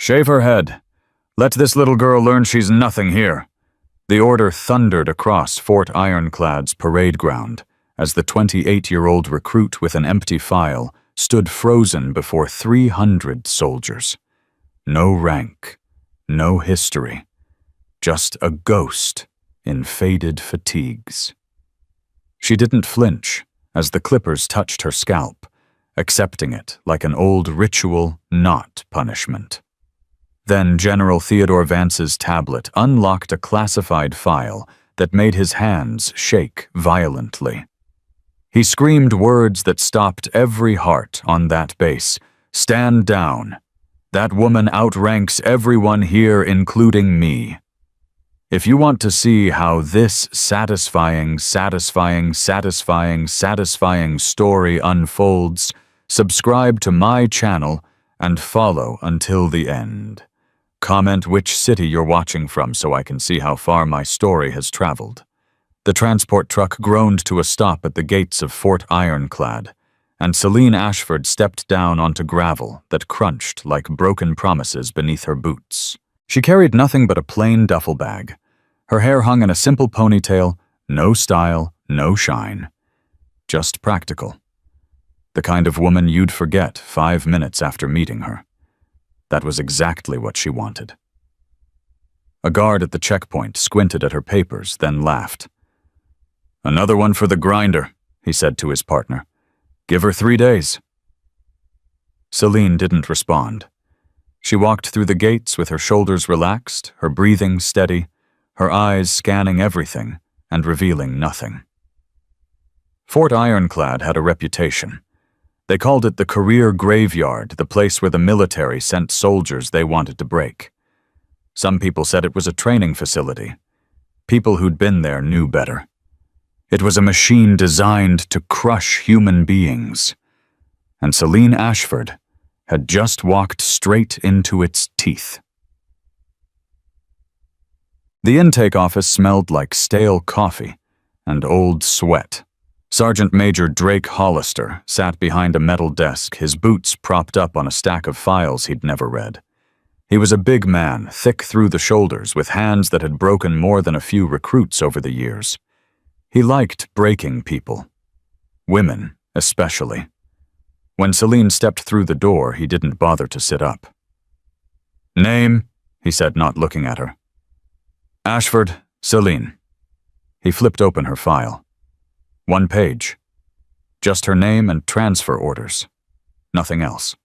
Shave her head. Let this little girl learn she's nothing here." The order thundered across Fort Ironclad's parade ground as the 28-year-old recruit with an empty file stood frozen before 300 soldiers. No rank, no history, just a ghost in faded fatigues. She didn't flinch as the clippers touched her scalp, accepting it like an old ritual, not punishment. Then General Theodore Vance's tablet unlocked a classified file that made his hands shake violently. He screamed words that stopped every heart on that base. "Stand down. That woman outranks everyone here, including me. If you want to see how this satisfying story unfolds, subscribe to my channel and follow until the end. Comment which city you're watching from so I can see how far my story has traveled." The transport truck groaned to a stop at the gates of Fort Ironclad, and Celine Ashford stepped down onto gravel that crunched like broken promises beneath her boots. She carried nothing but a plain duffel bag. Her hair hung in a simple ponytail, no style, no shine. Just practical. The kind of woman you'd forget 5 minutes after meeting her. That was exactly what she wanted. A guard at the checkpoint squinted at her papers, then laughed. "Another one for the grinder," he said to his partner. "Give her 3 days." Celine didn't respond. She walked through the gates with her shoulders relaxed, her breathing steady, her eyes scanning everything and revealing nothing. Fort Ironclad had a reputation. They called it the career graveyard, the place where the military sent soldiers they wanted to break. Some people said it was a training facility. People who'd been there knew better. It was a machine designed to crush human beings. And Celine Ashford had just walked straight into its teeth. The intake office smelled like stale coffee and old sweat. Sergeant Major Drake Hollister sat behind a metal desk, his boots propped up on a stack of files he'd never read. He was a big man, thick through the shoulders, with hands that had broken more than a few recruits over the years. He liked breaking people. Women, especially. When Celine stepped through the door, he didn't bother to sit up. "Name," he said, not looking at her. "Ashford, Celine." He flipped open her file. 1 page. Just her name and transfer orders. Nothing else.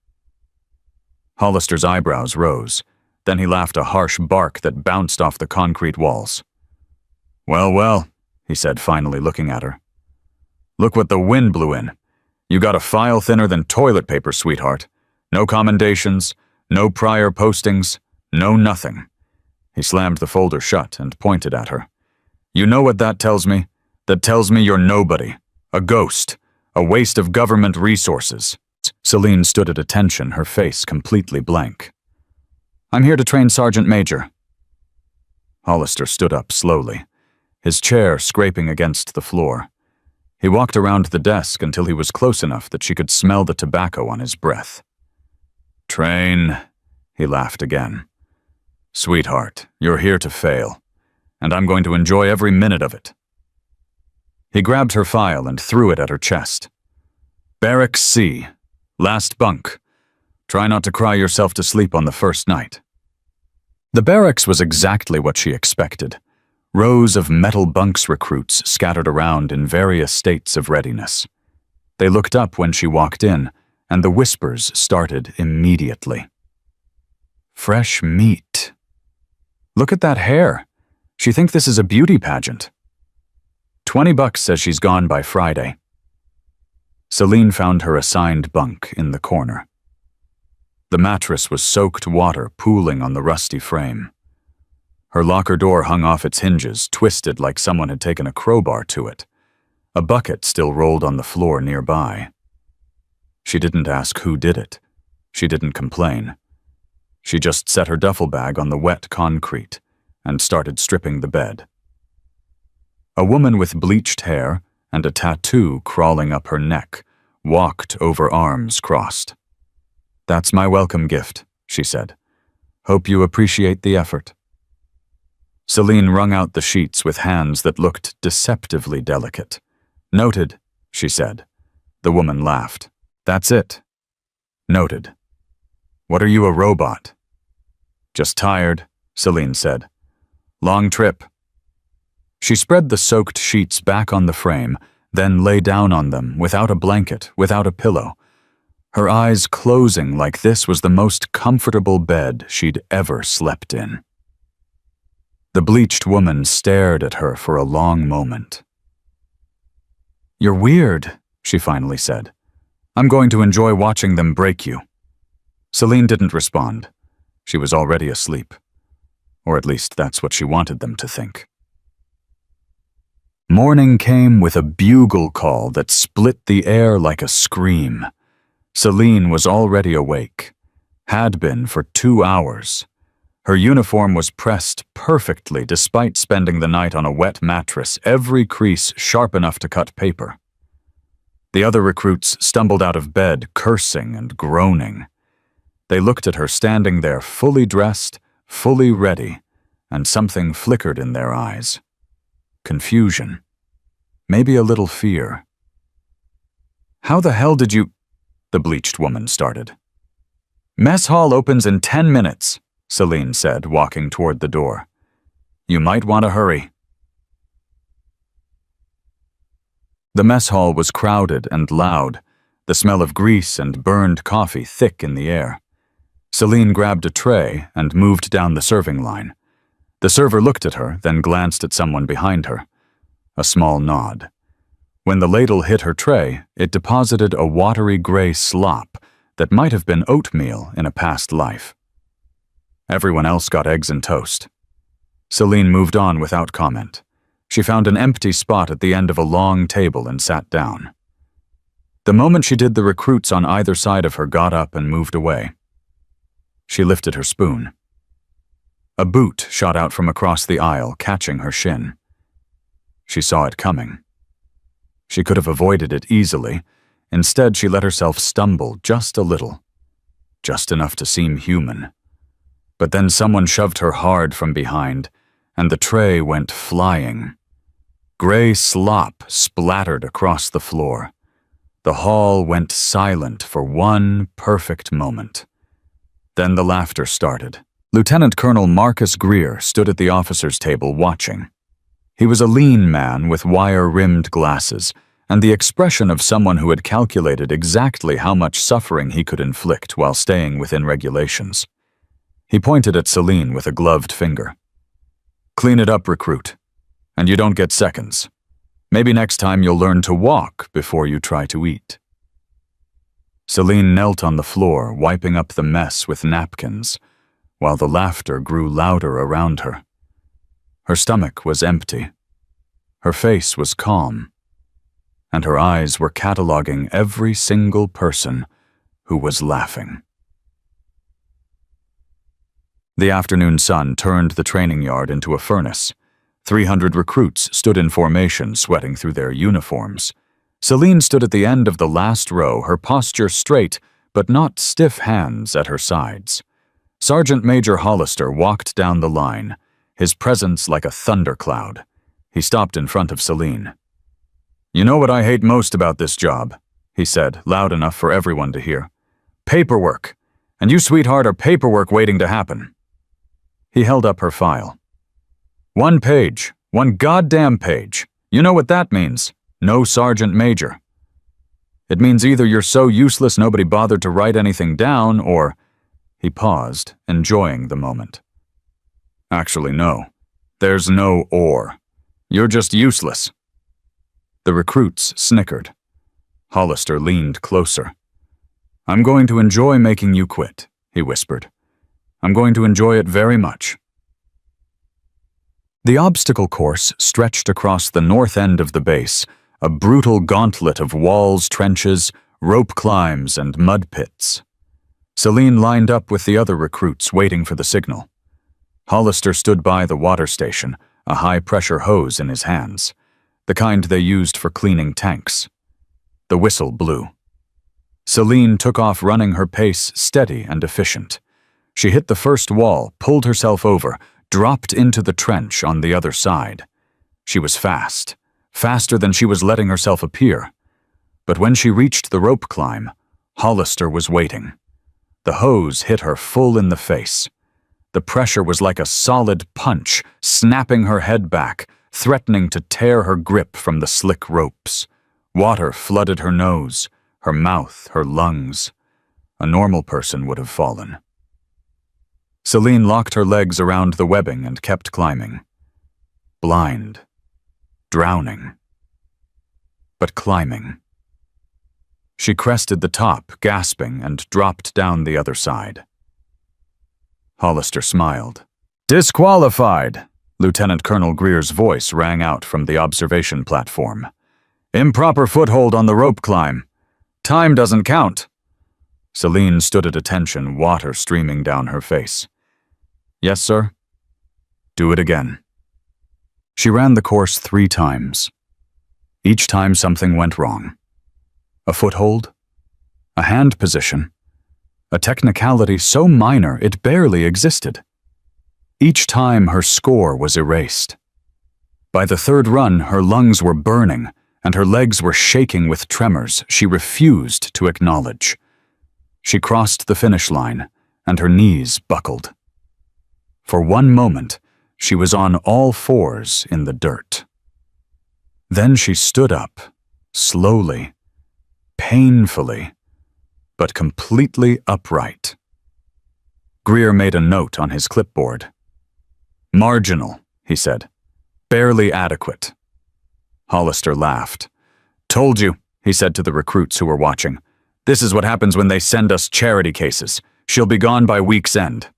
Hollister's eyebrows rose. Then he laughed a harsh bark that bounced off the concrete walls. "Well, well," he said, finally looking at her. "Look what the wind blew in. You got a file thinner than toilet paper, sweetheart. No commendations, no prior postings, no nothing." He slammed the folder shut and pointed at her. "You know what that tells me? That tells me you're nobody. A ghost. A waste of government resources." Celine stood at attention, her face completely blank. "I'm here to train Sergeant Major." Hollister stood up slowly, his chair scraping against the floor. He walked around the desk until he was close enough that she could smell the tobacco on his breath. "Train," he laughed again. "Sweetheart, you're here to fail, and I'm going to enjoy every minute of it." He grabbed her file and threw it at her chest. "Barracks C. Last bunk. Try not to cry yourself to sleep on the first night." The barracks was exactly what she expected. Rows of metal bunks recruits scattered around in various states of readiness. They looked up when she walked in, and the whispers started immediately. "Fresh meat. Look at that hair. She thinks this is a beauty pageant. $20 says she's gone by Friday." Celine found her assigned bunk in the corner. The mattress was soaked water pooling on the rusty frame. Her locker door hung off its hinges, twisted like someone had taken a crowbar to it. A bucket still rolled on the floor nearby. She didn't ask who did it. She didn't complain. She just set her duffel bag on the wet concrete and started stripping the bed. A woman with bleached hair and a tattoo crawling up her neck walked over arms crossed. "That's my welcome gift," she said. Hope you appreciate the effort. Celine wrung out the sheets with hands that looked deceptively delicate. Noted, she said. The woman laughed. That's it. Noted. What are you, a robot? Just tired, Celine said. Long trip. She spread the soaked sheets back on the frame, then lay down on them without a blanket, without a pillow. Her eyes closing like this was the most comfortable bed she'd ever slept in. The bleached woman stared at her for a long moment. You're weird, she finally said. I'm going to enjoy watching them break you. Celine didn't respond. She was already asleep. Or at least that's what she wanted them to think. Morning came with a bugle call that split the air like a scream. Celine was already awake. Had been for 2 hours. Her uniform was pressed perfectly despite spending the night on a wet mattress, every crease sharp enough to cut paper. The other recruits stumbled out of bed, cursing and groaning. They looked at her standing there fully dressed, fully ready, and something flickered in their eyes. Confusion. Maybe a little fear. How the hell did you... The bleached woman started. Mess hall opens in 10 minutes, Celine said, walking toward the door. You might want to hurry. The mess hall was crowded and loud, the smell of grease and burned coffee thick in the air. Celine grabbed a tray and moved down the serving line. The server looked at her, then glanced at someone behind her. A small nod. When the ladle hit her tray, it deposited a watery gray slop that might have been oatmeal in a past life. Everyone else got eggs and toast. Celine moved on without comment. She found an empty spot at the end of a long table and sat down. The moment she did, the recruits on either side of her got up and moved away. She lifted her spoon. A boot shot out from across the aisle, catching her shin. She saw it coming. She could have avoided it easily. Instead, she let herself stumble just a little. Just enough to seem human. But then someone shoved her hard from behind, and the tray went flying. Gray slop splattered across the floor. The hall went silent for one perfect moment. Then the laughter started. Lieutenant Colonel Marcus Greer stood at the officers' table watching. He was a lean man with wire-rimmed glasses, and the expression of someone who had calculated exactly how much suffering he could inflict while staying within regulations. He pointed at Celine with a gloved finger. Clean it up, recruit. And you don't get seconds. Maybe next time you'll learn to walk before you try to eat. Celine knelt on the floor, wiping up the mess with napkins, while the laughter grew louder around her. Her stomach was empty. Her face was calm. And her eyes were cataloging every single person who was laughing. The afternoon sun turned the training yard into a furnace. 300 recruits stood in formation, sweating through their uniforms. Celine stood at the end of the last row, her posture straight, but not stiff hands at her sides. Sergeant Major Hollister walked down the line, his presence like a thundercloud. He stopped in front of Celine. You know what I hate most about this job, he said, loud enough for everyone to hear. Paperwork. And you, sweetheart, are paperwork waiting to happen. He held up her file. 1 page. 1 goddamn page. You know what that means. No Sergeant Major. It means either you're so useless nobody bothered to write anything down, or... He paused, enjoying the moment. Actually, no. There's no or. You're just useless. The recruits snickered. Hollister leaned closer. I'm going to enjoy making you quit, he whispered. I'm going to enjoy it very much. The obstacle course stretched across the north end of the base, a brutal gauntlet of walls, trenches, rope climbs, and mud pits. Celine lined up with the other recruits, waiting for the signal. Hollister stood by the water station, a high-pressure hose in his hands, the kind they used for cleaning tanks. The whistle blew. Celine took off running, her pace steady and efficient. She hit the first wall, pulled herself over, dropped into the trench on the other side. She was fast, faster than she was letting herself appear. But when she reached the rope climb, Hollister was waiting. The hose hit her full in the face. The pressure was like a solid punch, snapping her head back, threatening to tear her grip from the slick ropes. Water flooded her nose, her mouth, her lungs. A normal person would have fallen. Celine locked her legs around the webbing and kept climbing. Blind. Drowning. But climbing. She crested the top, gasping, and dropped down the other side. Hollister smiled. "Disqualified," Lieutenant Colonel Greer's voice rang out from the observation platform. "Improper foothold on the rope climb. Time doesn't count." Celine stood at attention, water streaming down her face. "Yes, sir." "Do it again." She ran the course 3 times. Each time something went wrong. A foothold, a hand position, a technicality so minor it barely existed. Each time her score was erased. By the 3rd run, her lungs were burning, and her legs were shaking with tremors she refused to acknowledge. She crossed the finish line, and her knees buckled. For one moment, she was on all fours in the dirt. Then she stood up, slowly, painfully, but completely upright. Greer made a note on his clipboard. "Marginal," he said. "Barely adequate." Hollister laughed. "Told you," he said to the recruits who were watching. "This is what happens when they send us charity cases. She'll be gone by week's end."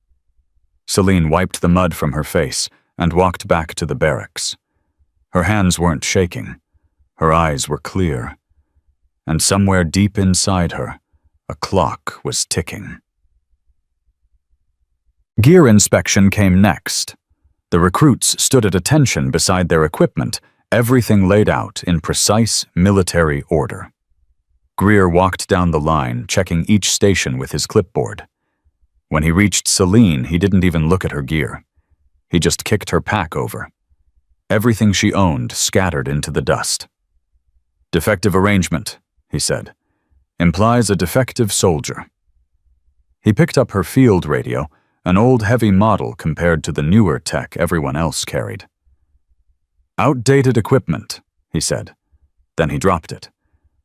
Celine wiped the mud from her face and walked back to the barracks. Her hands weren't shaking. Her eyes were clear. And somewhere deep inside her, a clock was ticking. Gear inspection came next. The recruits stood at attention beside their equipment, everything laid out in precise military order. Greer walked down the line, checking each station with his clipboard. When he reached Celine, he didn't even look at her gear. He just kicked her pack over. Everything she owned scattered into the dust. "Defective arrangement," he said. "Implies a defective soldier." He picked up her field radio, an old heavy model compared to the newer tech everyone else carried. "Outdated equipment," he said. Then he dropped it.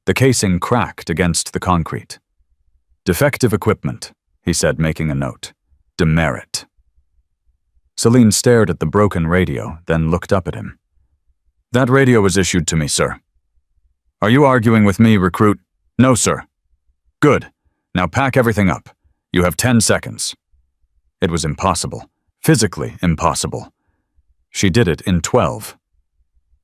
The casing cracked against the concrete. "Defective equipment," he said, making a note. "Demerit." Celine stared at the broken radio, then looked up at him. "That radio was issued to me, sir." "Are you arguing with me, recruit?" "No, sir." "Good. Now pack everything up. You have 10 seconds. It was impossible. Physically impossible. She did it in 12.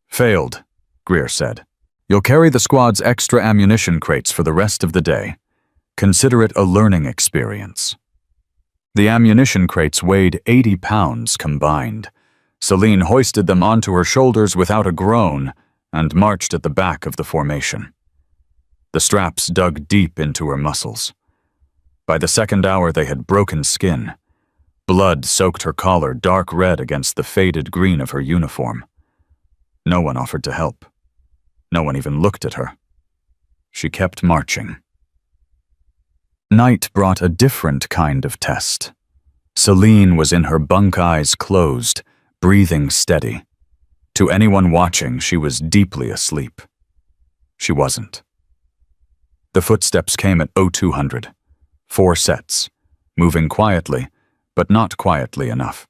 "Failed," Greer said. "You'll carry the squad's extra ammunition crates for the rest of the day. Consider it a learning experience." The ammunition crates weighed 80 pounds combined. Celine hoisted them onto her shoulders without a groan and marched at the back of the formation. The straps dug deep into her muscles. By the 2nd hour, they had broken skin. Blood soaked her collar dark red against the faded green of her uniform. No one offered to help. No one even looked at her. She kept marching. Night brought a different kind of test. Celine was in her bunk eyes closed, breathing steady. To anyone watching, she was deeply asleep. She wasn't. The footsteps came at 0200, 4 sets, moving quietly, but not quietly enough.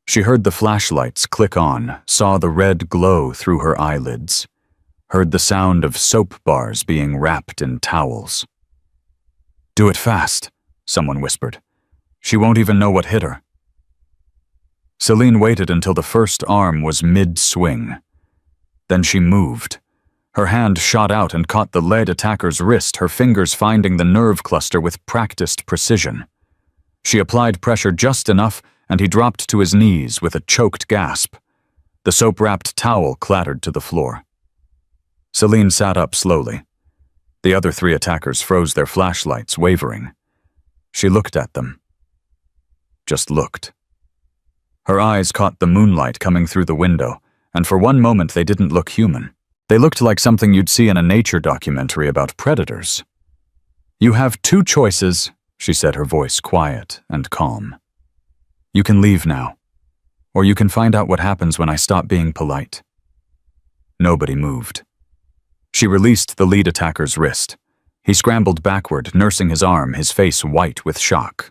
She heard the flashlights click on, saw the red glow through her eyelids, heard the sound of soap bars being wrapped in towels. "Do it fast," someone whispered. "She won't even know what hit her." Celine waited until the first arm was mid-swing. Then she moved. Her hand shot out and caught the lead attacker's wrist, her fingers finding the nerve cluster with practiced precision. She applied pressure just enough, and he dropped to his knees with a choked gasp. The soap-wrapped towel clattered to the floor. Celine sat up slowly. The other 3 attackers froze their flashlights, wavering. She looked at them. just looked. Her eyes caught the moonlight coming through the window, and for one moment they didn't look human. They looked like something you'd see in a nature documentary about predators. "You have two choices," she said, her voice quiet and calm. "You can leave now, or you can find out what happens when I stop being polite." Nobody moved. She released the lead attacker's wrist. He scrambled backward, nursing his arm, his face white with shock.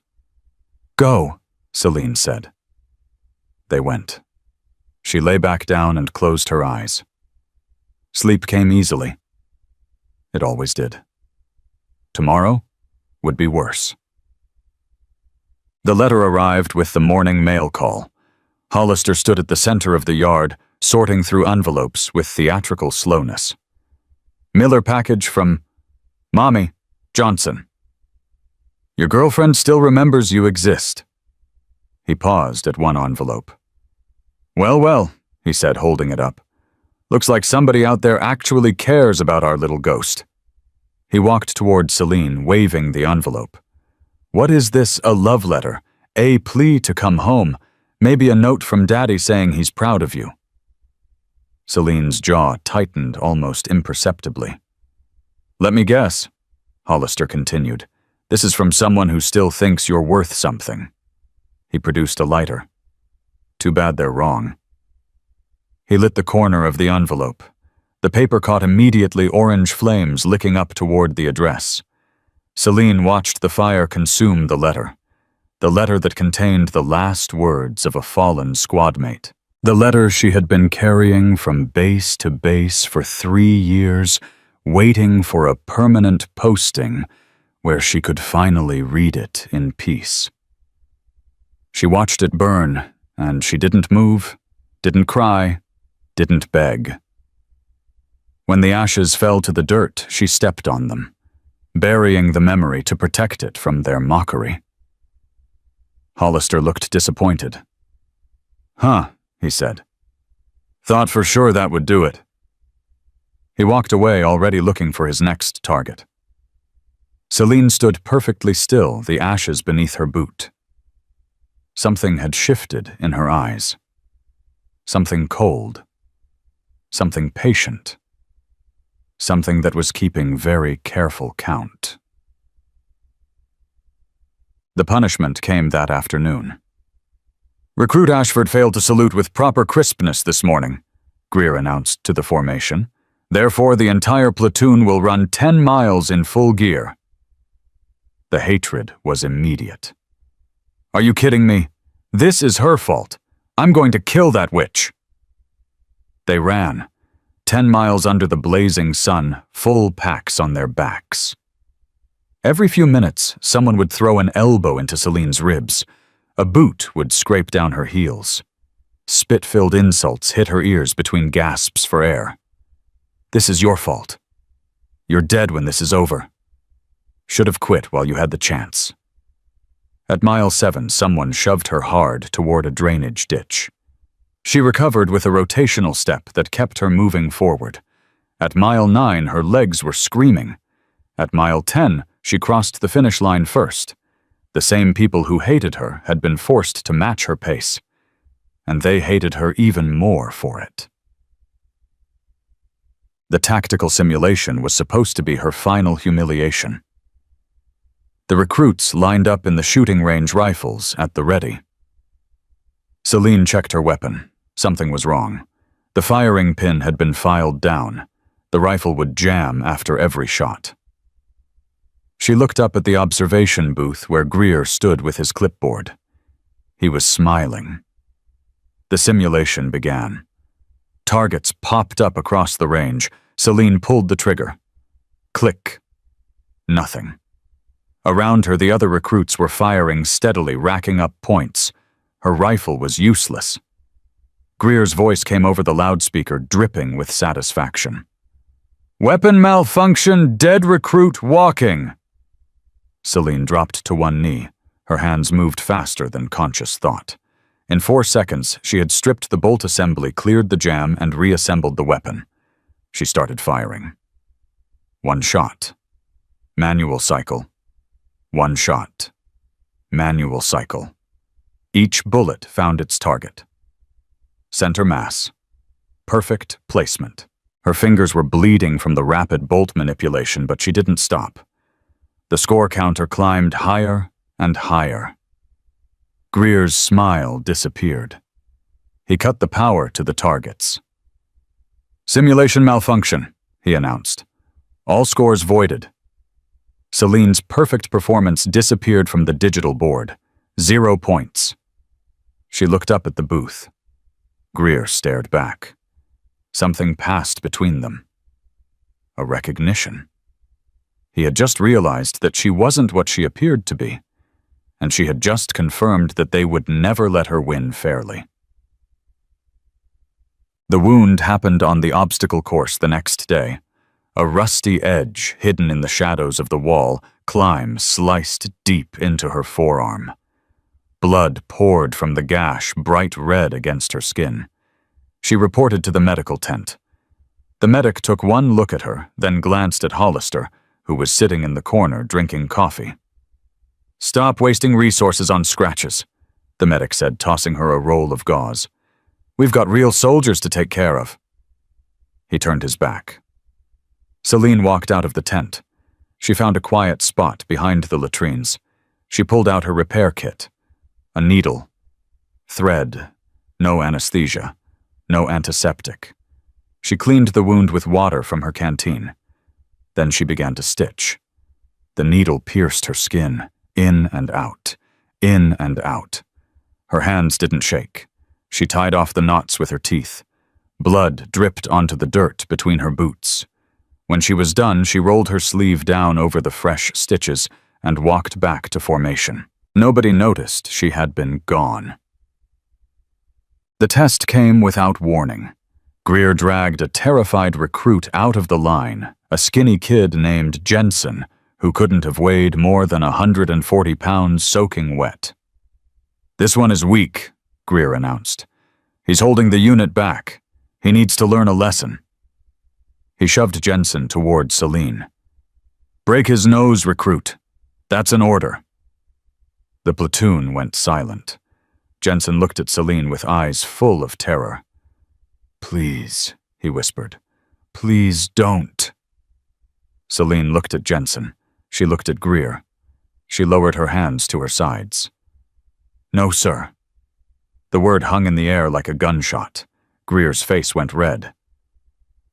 "Go," Celine said. They went. She lay back down and closed her eyes. Sleep came easily. It always did. Tomorrow would be worse. The letter arrived with the morning mail call. Hollister stood at the center of the yard, sorting through envelopes with theatrical slowness. "Miller package from Mommy, Johnson. Your girlfriend still remembers you exist." He paused at one envelope. Well, he said, holding it up. "Looks like somebody out there actually cares about our little ghost." He walked toward Celine, waving the envelope. "What is this, a love letter? A plea to come home? Maybe a note from Daddy saying he's proud of you?" Celine's jaw tightened almost imperceptibly. "Let me guess," Hollister continued. "This is from someone who still thinks you're worth something." He produced a lighter. "Too bad they're wrong." He lit the corner of the envelope. The paper caught immediately orange flames licking up toward the address. Celine watched the fire consume the letter that contained the last words of a fallen squadmate. The letter she had been carrying from base to base for 3 years, waiting for a permanent posting where she could finally read it in peace. She watched it burn, and she didn't move, didn't cry, didn't beg. When the ashes fell to the dirt, she stepped on them, burying the memory to protect it from their mockery. Hollister looked disappointed. "Huh," he said. "Thought for sure that would do it." He walked away, already looking for his next target. Celine stood perfectly still, the ashes beneath her boot. Something had shifted in her eyes. Something cold. Something patient. Something that was keeping very careful count. The punishment came that afternoon. "Recruit Ashford failed to salute with proper crispness this morning," Greer announced to the formation. "Therefore, the entire platoon will run 10 miles in full gear." The hatred was immediate. "Are you kidding me? This is her fault. I'm going to kill that witch." They ran, 10 miles under the blazing sun, full packs on their backs. Every few minutes, someone would throw an elbow into Celine's ribs. A boot would scrape down her heels. Spit-filled insults hit her ears between gasps for air. "This is your fault. You're dead when this is over. Should have quit while you had the chance." At mile 7, someone shoved her hard toward a drainage ditch. She recovered with a rotational step that kept her moving forward. At mile 9, her legs were screaming. At mile 10, she crossed the finish line first. The same people who hated her had been forced to match her pace, and they hated her even more for it. The tactical simulation was supposed to be her final humiliation. The recruits lined up in the shooting range, rifles at the ready. Celine checked her weapon. Something was wrong. The firing pin had been filed down. The rifle would jam after every shot. She looked up at the observation booth where Greer stood with his clipboard. He was smiling. The simulation began. Targets popped up across the range. Celine pulled the trigger. Click. Nothing. Around her, the other recruits were firing steadily, racking up points. Her rifle was useless. Greer's voice came over the loudspeaker, dripping with satisfaction. "Weapon malfunction, dead recruit walking." Celine dropped to one knee. Her hands moved faster than conscious thought. In 4 seconds, she had stripped the bolt assembly, cleared the jam, and reassembled the weapon. She started firing. 1 shot. Manual cycle. 1 shot. Manual cycle. Each bullet found its target. Center mass. Perfect placement. Her fingers were bleeding from the rapid bolt manipulation, but she didn't stop. The score counter climbed higher and higher. Greer's smile disappeared. He cut the power to the targets. "Simulation malfunction," he announced. "All scores voided." Celine's perfect performance disappeared from the digital board. 0 points. She looked up at the booth. Greer stared back. Something passed between them. A recognition. He had just realized that she wasn't what she appeared to be, and she had just confirmed that they would never let her win fairly. The wound happened on the obstacle course the next day. A rusty edge, hidden in the shadows of the wall, climb sliced deep into her forearm. Blood poured from the gash, bright red against her skin. She reported to the medical tent. The medic took one look at her, then glanced at Hollister, who was sitting in the corner drinking coffee. "Stop wasting resources on scratches," the medic said, tossing her a roll of gauze. "We've got real soldiers to take care of." He turned his back. Celine walked out of the tent. She found a quiet spot behind the latrines. She pulled out her repair kit. A needle. Thread. No anesthesia. No antiseptic. She cleaned the wound with water from her canteen. Then she began to stitch. The needle pierced her skin, in and out, in and out. Her hands didn't shake. She tied off the knots with her teeth. Blood dripped onto the dirt between her boots. When she was done, she rolled her sleeve down over the fresh stitches and walked back to formation. Nobody noticed she had been gone. The test came without warning. Greer dragged a terrified recruit out of the line, a skinny kid named Jensen, who couldn't have weighed more than 140 pounds soaking wet. "This one is weak," Greer announced. "He's holding the unit back. He needs to learn a lesson." He shoved Jensen toward Celine. "Break his nose, recruit. That's an order." The platoon went silent. Jensen looked at Celine with eyes full of terror. "Please," he whispered. "Please don't." Celine looked at Jensen. She looked at Greer. She lowered her hands to her sides. "No, sir." The word hung in the air like a gunshot. Greer's face went red.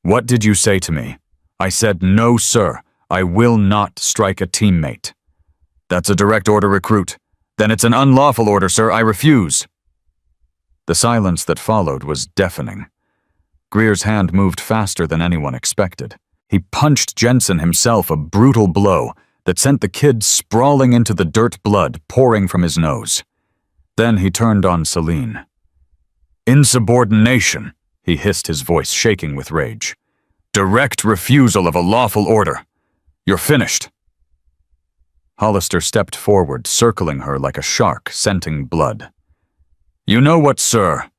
"What did you say to me?" "I said, no, sir. I will not strike a teammate." "That's a direct order, recruit." "Then it's an unlawful order, sir. I refuse." The silence that followed was deafening. Greer's hand moved faster than anyone expected. He punched Jensen himself a brutal blow that sent the kid sprawling into the dirt, blood pouring from his nose. Then he turned on Celine. "Insubordination," he hissed, his voice shaking with rage. "Direct refusal of a lawful order. You're finished." Hollister stepped forward, circling her like a shark scenting blood. "You know what, sir?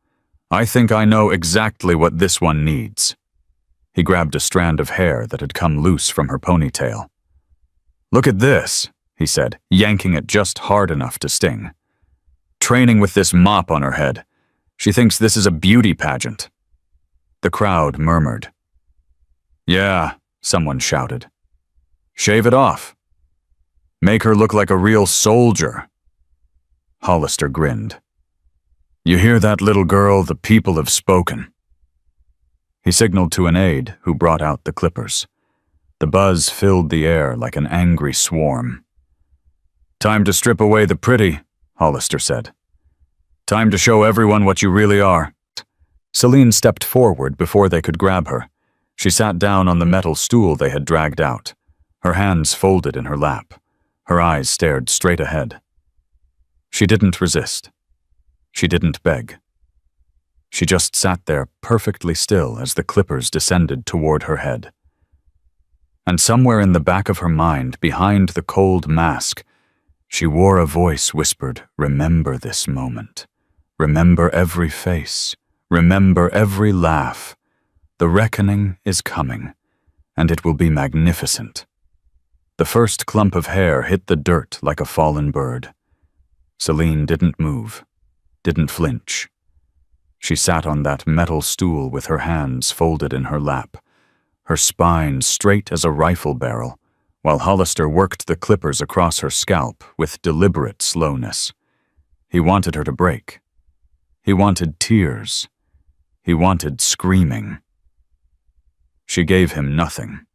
I think I know exactly what this one needs." He grabbed a strand of hair that had come loose from her ponytail. "Look at this," he said, yanking it just hard enough to sting. "Training with this mop on her head. She thinks this is a beauty pageant." The crowd murmured. "Yeah," someone shouted. "Shave it off. Make her look like a real soldier." Hollister grinned. "You hear that, little girl? The people have spoken." He signaled to an aide who brought out the clippers. The buzz filled the air like an angry swarm. "Time to strip away the pretty," Hollister said. "Time to show everyone what you really are." Celine stepped forward before they could grab her. She sat down on the metal stool they had dragged out, her hands folded in her lap. Her eyes stared straight ahead. She didn't resist. She didn't beg. She just sat there perfectly still as the clippers descended toward her head. And somewhere in the back of her mind, behind the cold mask, she wore a voice whispered, "Remember this moment. Remember every face. Remember every laugh. The reckoning is coming, and it will be magnificent." The first clump of hair hit the dirt like a fallen bird. Celine didn't move. didn't flinch. She sat on that metal stool with her hands folded in her lap, her spine straight as a rifle barrel, while Hollister worked the clippers across her scalp with deliberate slowness. He wanted her to break. He wanted tears. He wanted screaming. She gave him nothing.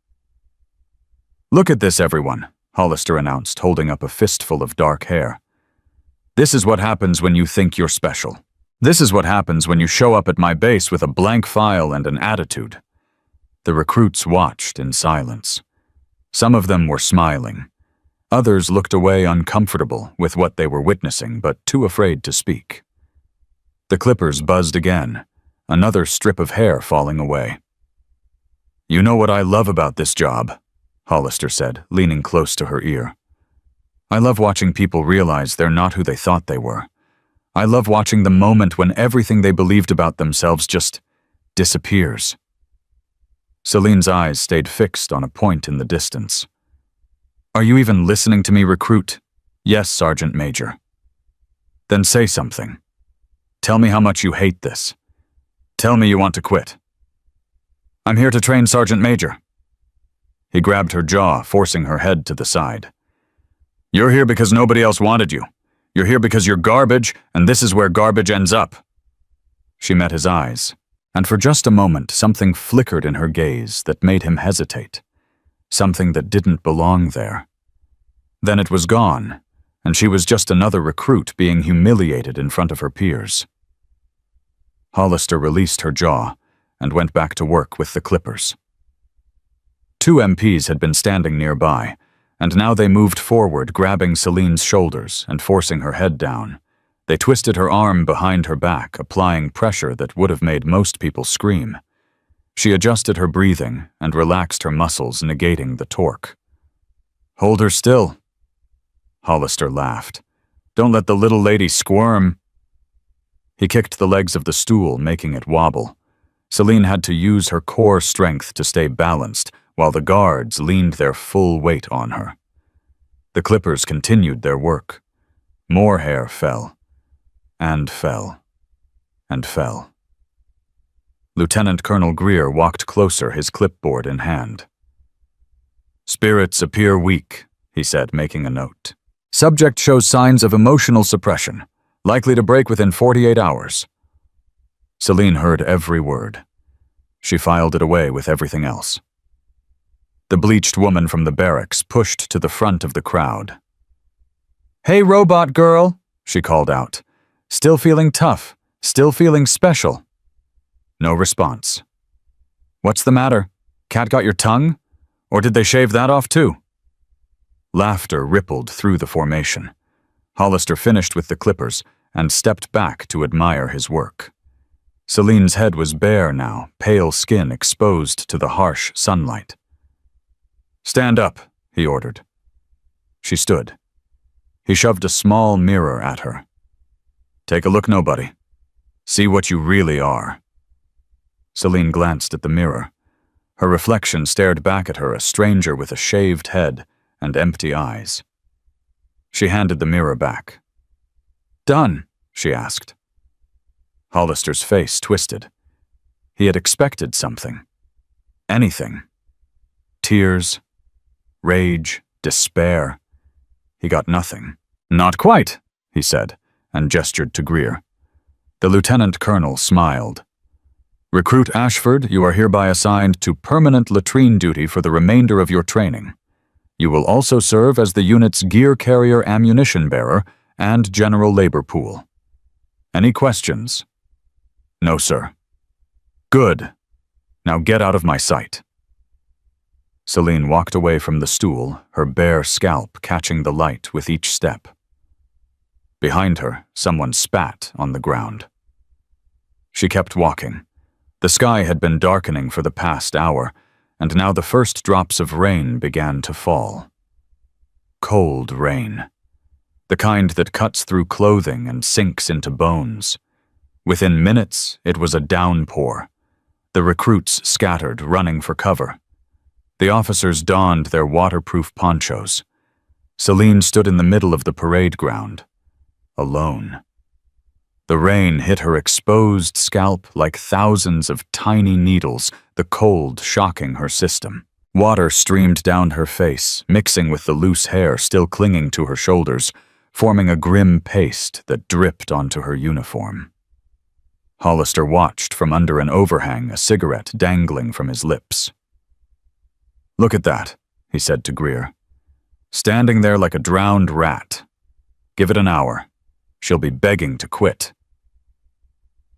"Look at this, everyone," Hollister announced, holding up a fistful of dark hair. "This is what happens when you think you're special. This is what happens when you show up at my base with a blank file and an attitude." The recruits watched in silence. Some of them were smiling. Others looked away uncomfortable with what they were witnessing, but too afraid to speak. The clippers buzzed again, another strip of hair falling away. "You know what I love about this job," Hollister said, leaning close to her ear. "I love watching people realize they're not who they thought they were. I love watching the moment when everything they believed about themselves just disappears." Celine's eyes stayed fixed on a point in the distance. "Are you even listening to me, recruit?" "Yes, Sergeant Major." "Then say something. Tell me how much you hate this. Tell me you want to quit." "I'm here to train, Sergeant Major." He grabbed her jaw, forcing her head to the side. "You're here because nobody else wanted you. You're here because you're garbage, and this is where garbage ends up." She met his eyes, and for just a moment something flickered in her gaze that made him hesitate. Something that didn't belong there. Then it was gone, and she was just another recruit being humiliated in front of her peers. Hollister released her jaw and went back to work with the clippers. 2 MPs had been standing nearby, and now they moved forward, grabbing Celine's shoulders and forcing her head down. They twisted her arm behind her back, applying pressure that would have made most people scream. She adjusted her breathing and relaxed her muscles, negating the torque. "Hold her still." Hollister laughed. "Don't let the little lady squirm." He kicked the legs of the stool, making it wobble. Celine had to use her core strength to stay balanced, while the guards leaned their full weight on her. The clippers continued their work. More hair fell, and fell, and fell. Lieutenant Colonel Greer walked closer, his clipboard in hand. "Spirits appear weak," he said, making a note. "Subject shows signs of emotional suppression, likely to break within 48 hours. Celine heard every word. She filed it away with everything else. The bleached woman from the barracks pushed to the front of the crowd. "Hey, robot girl," she called out. "Still feeling tough? Still feeling special?" No response. "What's the matter? Cat got your tongue? Or did they shave that off too?" Laughter rippled through the formation. Hollister finished with the clippers and stepped back to admire his work. Celine's head was bare now, pale skin exposed to the harsh sunlight. "Stand up," he ordered. She stood. He shoved a small mirror at her. "Take a look, nobody. See what you really are." Celine glanced at the mirror. Her reflection stared back at her, a stranger with a shaved head and empty eyes. She handed the mirror back. "Done?" she asked. Hollister's face twisted. He had expected something. Anything. Tears, rage, despair. He got nothing. "Not quite," he said, and gestured to Greer. The lieutenant colonel smiled. "Recruit Ashford, you are hereby assigned to permanent latrine duty for the remainder of your training. You will also serve as the unit's gear carrier ammunition bearer and general labor pool. Any questions?" "No, sir." "Good. Now get out of my sight." Celine walked away from the stool, her bare scalp catching the light with each step. Behind her, someone spat on the ground. She kept walking. The sky had been darkening for the past hour, and now the first drops of rain began to fall. Cold rain. The kind that cuts through clothing and sinks into bones. Within minutes, it was a downpour. The recruits scattered, running for cover. The officers donned their waterproof ponchos. Celine stood in the middle of the parade ground, alone. The rain hit her exposed scalp like thousands of tiny needles, the cold shocking her system. Water streamed down her face, mixing with the loose hair still clinging to her shoulders, forming a grim paste that dripped onto her uniform. Hollister watched from under an overhang, a cigarette dangling from his lips. "Look at that," he said to Greer. "Standing there like a drowned rat. Give it an hour. She'll be begging to quit."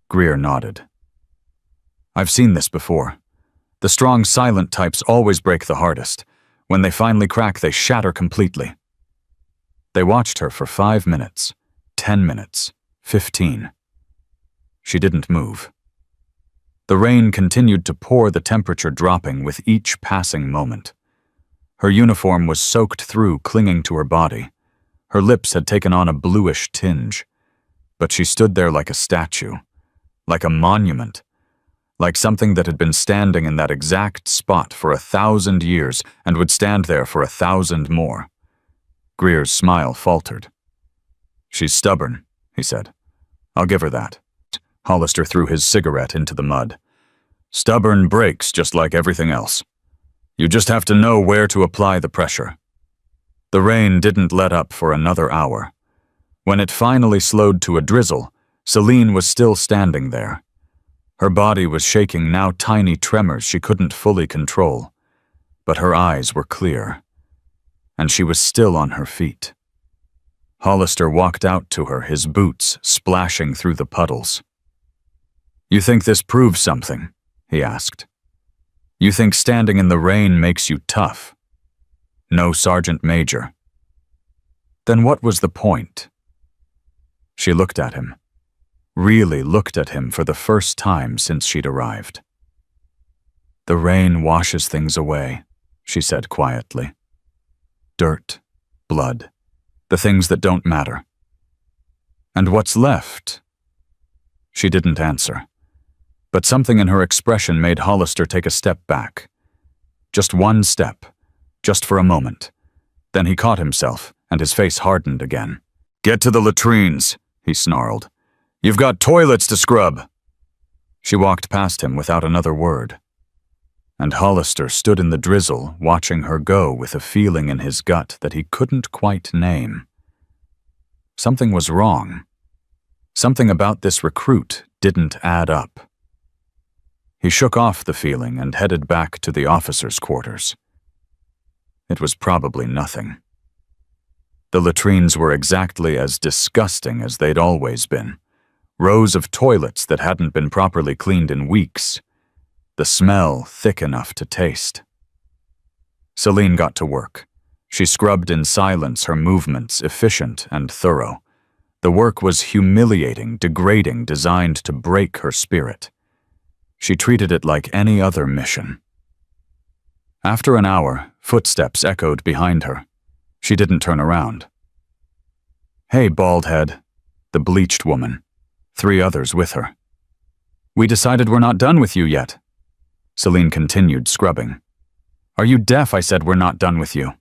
Greer nodded. "I've seen this before. The strong, silent types always break the hardest. When they finally crack, they shatter completely." They watched her for 5 minutes, 10 minutes, 15. She didn't move. The rain continued to pour, the temperature dropping with each passing moment. Her uniform was soaked through, clinging to her body. Her lips had taken on a bluish tinge, but she stood there like a statue, like a monument, like something that had been standing in that exact spot for 1,000 years and would stand there for 1,000 more. Greer's smile faltered. "She's stubborn," he said. "I'll give her that." Hollister threw his cigarette into the mud. "Stubborn breaks just like everything else. You just have to know where to apply the pressure." The rain didn't let up for another hour. When it finally slowed to a drizzle, Celine was still standing there. Her body was shaking, now tiny tremors she couldn't fully control, but her eyes were clear, and she was still on her feet. Hollister walked out to her, his boots splashing through the puddles. "You think this proves something?" he asked. "You think standing in the rain makes you tough? No Sergeant Major. Then what was the point?" She looked at him, really looked at him for the first time since she'd arrived. "The rain washes things away," she said quietly. "Dirt, blood, the things that don't matter. And what's left?" She didn't answer, but something in her expression made Hollister take a step back. Just one step, just for a moment. Then he caught himself, and his face hardened again. "Get to the latrines," he snarled. "You've got toilets to scrub." She walked past him without another word, and Hollister stood in the drizzle, watching her go with a feeling in his gut that he couldn't quite name. Something was wrong. Something about this recruit didn't add up. He shook off the feeling and headed back to the officers' quarters. It was probably nothing. The latrines were exactly as disgusting as they'd always been. Rows of toilets that hadn't been properly cleaned in weeks. The smell thick enough to taste. Celine got to work. She scrubbed in silence, her movements efficient and thorough. The work was humiliating, degrading, designed to break her spirit. She treated it like any other mission. After an hour, footsteps echoed behind her. She didn't turn around. "Hey, bald head," the bleached woman, 3 others with her. "We decided we're not done with you yet." Celine continued scrubbing. "Are you deaf? I said we're not done with you."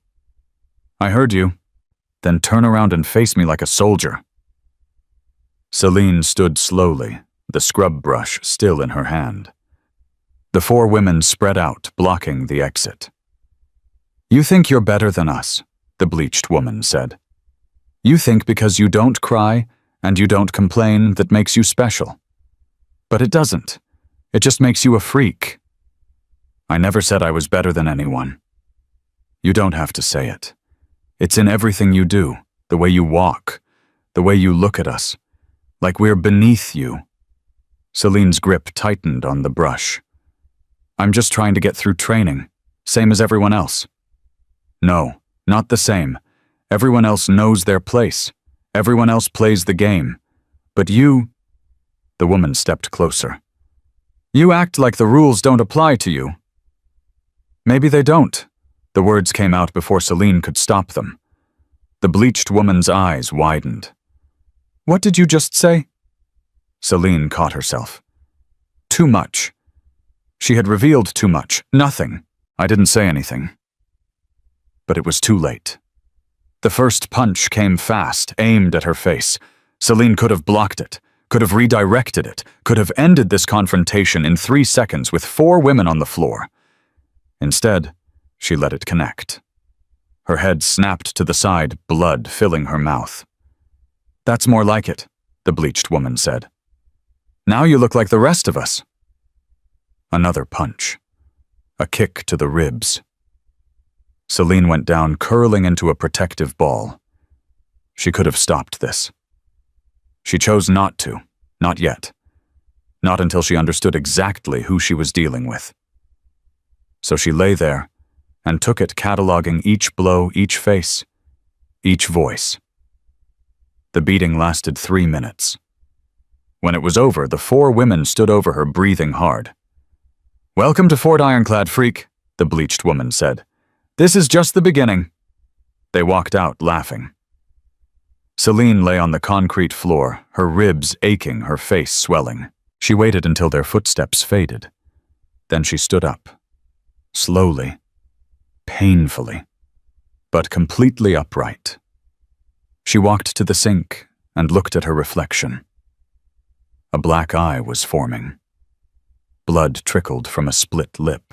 "I heard you." "Then turn around and face me like a soldier." Celine stood slowly, the scrub brush still in her hand. The 4 women spread out, blocking the exit. "You think you're better than us," the bleached woman said. "You think because you don't cry and you don't complain that makes you special. But it doesn't. It just makes you a freak." "I never said I was better than anyone." "You don't have to say it. It's in everything you do, the way you walk, the way you look at us, like we're beneath you." Celine's grip tightened on the brush. "I'm just trying to get through training, same as everyone else." "No, not the same. Everyone else knows their place. Everyone else plays the game. But you—" The woman stepped closer. "You act like the rules don't apply to you." "Maybe they don't." The words came out before Celine could stop them. The bleached woman's eyes widened. "What did you just say?" Celine caught herself. Too much. She had revealed too much. Nothing. I didn't say anything. But it was too late. The first punch came fast, aimed at her face. Celine could have blocked it, could have redirected it, could have ended this confrontation in 3 seconds with 4 women on the floor. Instead, she let it connect. Her head snapped to the side, blood filling her mouth. "That's more like it," the bleached woman said. "Now you look like the rest of us." Another punch. A kick to the ribs. Celine went down, curling into a protective ball. She could have stopped this. She chose not to, not yet. Not until she understood exactly who she was dealing with. So she lay there and took it, cataloging each blow, each face, each voice. The beating lasted 3 minutes. When it was over, the 4 women stood over her, breathing hard. "Welcome to Fort Ironclad, freak," the bleached woman said. "This is just the beginning." They walked out, laughing. Celine lay on the concrete floor, her ribs aching, her face swelling. She waited until their footsteps faded. Then she stood up. Slowly, painfully, but completely upright. She walked to the sink and looked at her reflection. A black eye was forming. Blood trickled from a split lip.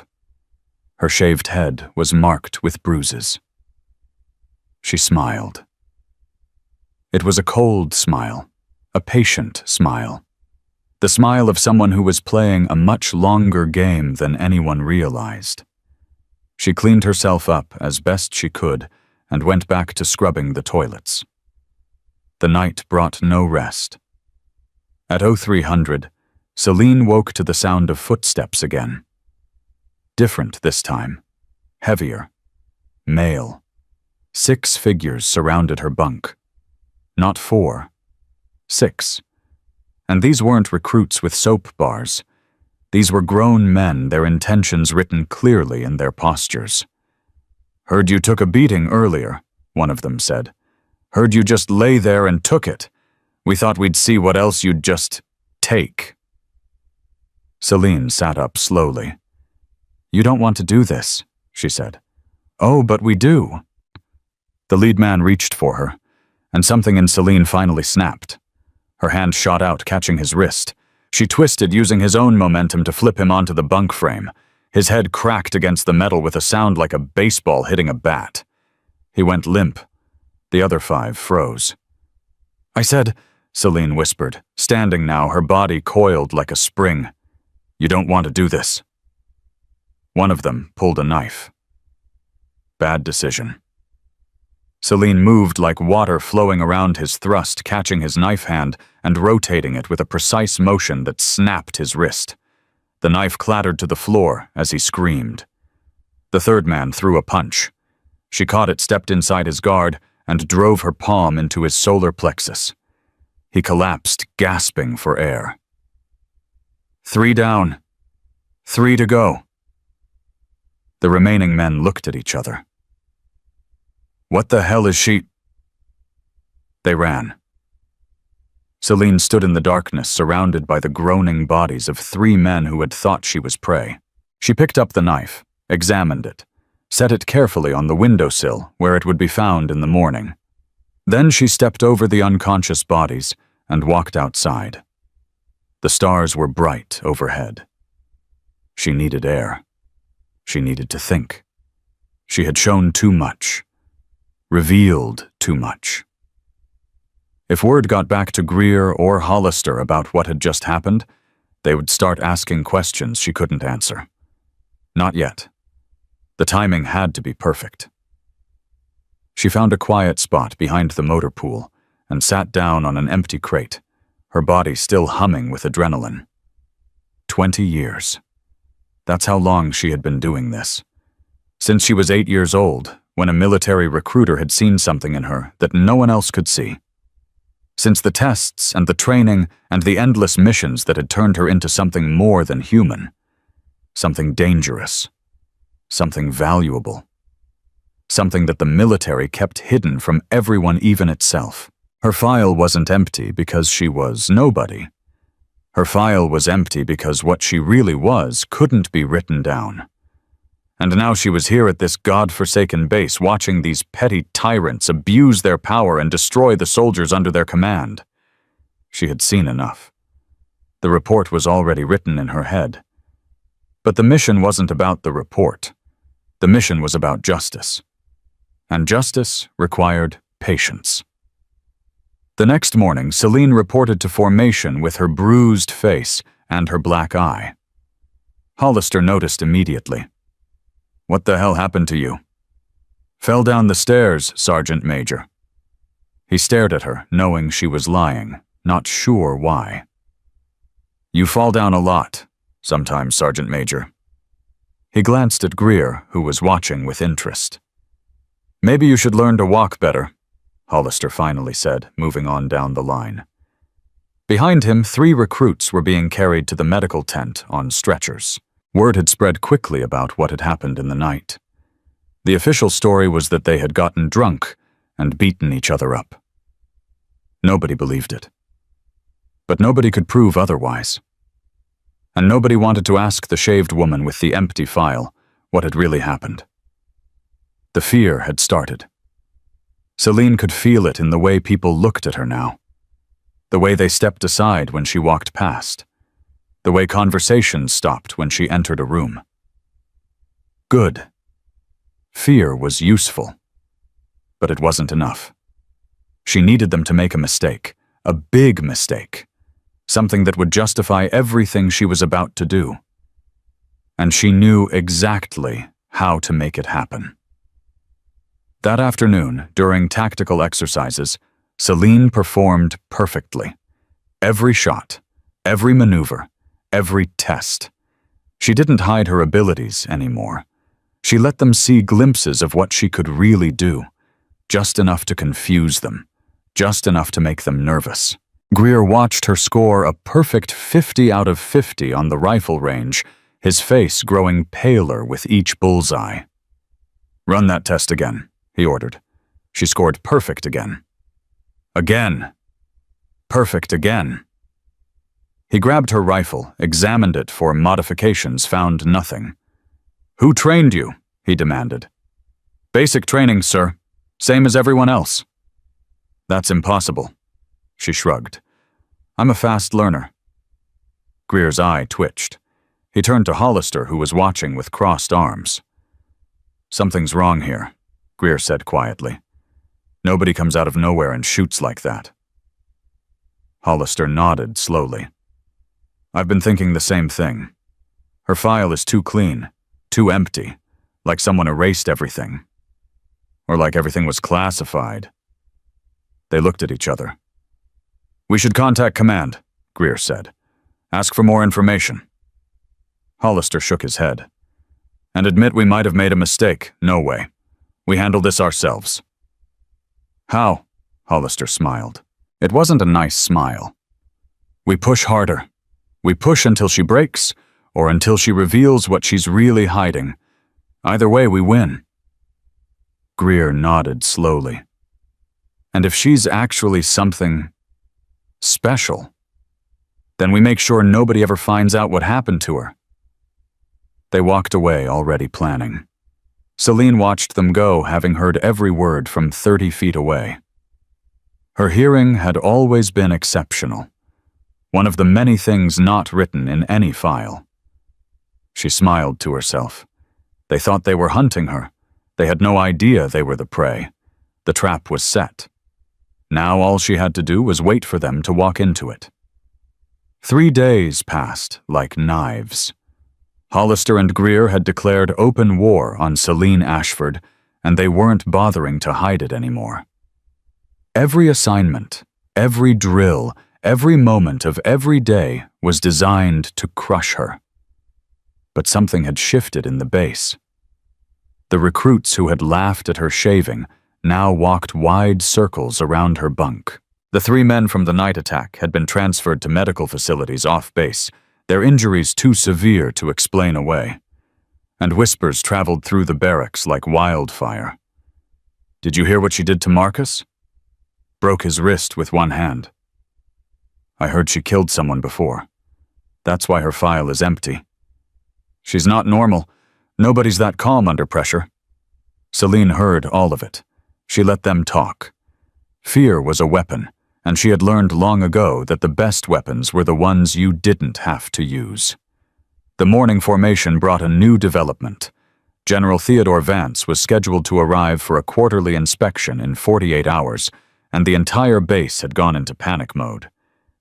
Her shaved head was marked with bruises. She smiled. It was a cold smile, a patient smile. The smile of someone who was playing a much longer game than anyone realized. She cleaned herself up as best she could and went back to scrubbing the toilets. The night brought no rest. At 0300, Celine woke to the sound of footsteps again. Different this time. Heavier. Male. 6 figures surrounded her bunk. Not 4. 6. And these weren't recruits with soap bars. These were grown men, their intentions written clearly in their postures. "Heard you took a beating earlier," one of them said. "Heard you just lay there and took it. We thought we'd see what else you'd just take." Celine sat up slowly. "You don't want to do this," she said. "Oh, but we do." The lead man reached for her, and something in Celine finally snapped. Her hand shot out, catching his wrist. She twisted, using his own momentum to flip him onto the bunk frame. His head cracked against the metal with a sound like a baseball hitting a bat. He went limp. The other 5 froze. "I said," Celine whispered, standing now, her body coiled like a spring. "You don't want to do this." One of them pulled a knife. Bad decision. Celine moved like water flowing around his thrust, catching his knife hand and rotating it with a precise motion that snapped his wrist. The knife clattered to the floor as he screamed. The third man threw a punch. She caught it, stepped inside his guard, and drove her palm into his solar plexus. He collapsed, gasping for air. 3 down. 3 to go. The remaining men looked at each other. "What the hell is she?" They ran. Celine stood in the darkness, surrounded by the groaning bodies of 3 men who had thought she was prey. She picked up the knife, examined it, set it carefully on the windowsill where it would be found in the morning. Then she stepped over the unconscious bodies and walked outside. The stars were bright overhead. She needed air. She needed to think. She had shown too much. Revealed too much. If word got back to Greer or Hollister about what had just happened, they would start asking questions she couldn't answer. Not yet. The timing had to be perfect. She found a quiet spot behind the motor pool and sat down on an empty crate, her body still humming with adrenaline. 20 years. That's how long she had been doing this. Since she was 8 years old, when a military recruiter had seen something in her that no one else could see. Since the tests and the training and the endless missions that had turned her into something more than human. Something dangerous. Something valuable. Something that the military kept hidden from everyone, even itself. Her file wasn't empty because she was nobody. Her file was empty because what she really was couldn't be written down. And now she was here at this god-forsaken base, watching these petty tyrants abuse their power and destroy the soldiers under their command. She had seen enough. The report was already written in her head. But the mission wasn't about the report. The mission was about justice. And justice required patience. The next morning, Celine reported to formation with her bruised face and her black eye. Hollister noticed immediately. "What the hell happened to you?" "Fell down the stairs, Sergeant Major." He stared at her, knowing she was lying, not sure why. "You fall down a lot, sometimes, Sergeant Major." He glanced at Greer, who was watching with interest. "Maybe you should learn to walk better," Hollister finally said, moving on down the line. Behind him, 3 recruits were being carried to the medical tent on stretchers. Word had spread quickly about what had happened in the night. The official story was that they had gotten drunk and beaten each other up. Nobody believed it. But nobody could prove otherwise. And nobody wanted to ask the shaved woman with the empty file what had really happened. The fear had started. Celine could feel it in the way people looked at her now. The way they stepped aside when she walked past. The way conversations stopped when she entered a room. Good. Fear was useful. But it wasn't enough. She needed them to make a mistake, a big mistake, something that would justify everything she was about to do. And she knew exactly how to make it happen. That afternoon, during tactical exercises, Celine performed perfectly. Every shot, every maneuver, every test. She didn't hide her abilities anymore. She let them see glimpses of what she could really do, just enough to confuse them, just enough to make them nervous. Greer watched her score a perfect 50 out of 50 on the rifle range, his face growing paler with each bullseye. "Run that test again," he ordered. She scored perfect again. Again. Perfect again. He grabbed her rifle, examined it for modifications, found nothing. "Who trained you?" he demanded. "Basic training, sir. Same as everyone else." "That's impossible." She shrugged. "I'm a fast learner." Greer's eye twitched. He turned to Hollister, who was watching with crossed arms. "Something's wrong here," Greer said quietly. "Nobody comes out of nowhere and shoots like that." Hollister nodded slowly. "I've been thinking the same thing. Her file is too clean, too empty, like someone erased everything. Or like everything was classified." They looked at each other. "We should contact command," Greer said. "Ask for more information." Hollister shook his head. "And admit we might have made a mistake. No way. We handle this ourselves." "How?" Hollister smiled. It wasn't a nice smile. "We push harder. We push until she breaks, or until she reveals what she's really hiding. Either way, we win." Greer nodded slowly. "And if she's actually something special, then we make sure nobody ever finds out what happened to her." They walked away, already planning. Celine watched them go, having heard every word from 30 feet away. Her hearing had always been exceptional, one of the many things not written in any file. She smiled to herself. They thought they were hunting her. They had no idea they were the prey. The trap was set. Now all she had to do was wait for them to walk into it. 3 days passed like knives. Hollister and Greer had declared open war on Celine Ashford, and they weren't bothering to hide it anymore. Every assignment, every drill, every moment of every day was designed to crush her. But something had shifted in the base. The recruits who had laughed at her shaving now walked wide circles around her bunk. The 3 men from the night attack had been transferred to medical facilities off base, their injuries too severe to explain away. And whispers traveled through the barracks like wildfire. "Did you hear what she did to Marcus? Broke his wrist with one hand. I heard she killed someone before. That's why her file is empty. She's not normal. Nobody's that calm under pressure." Celine heard all of it. She let them talk. Fear was a weapon, and she had learned long ago that the best weapons were the ones you didn't have to use. The morning formation brought a new development. General Theodore Vance was scheduled to arrive for a quarterly inspection in 48 hours, and the entire base had gone into panic mode.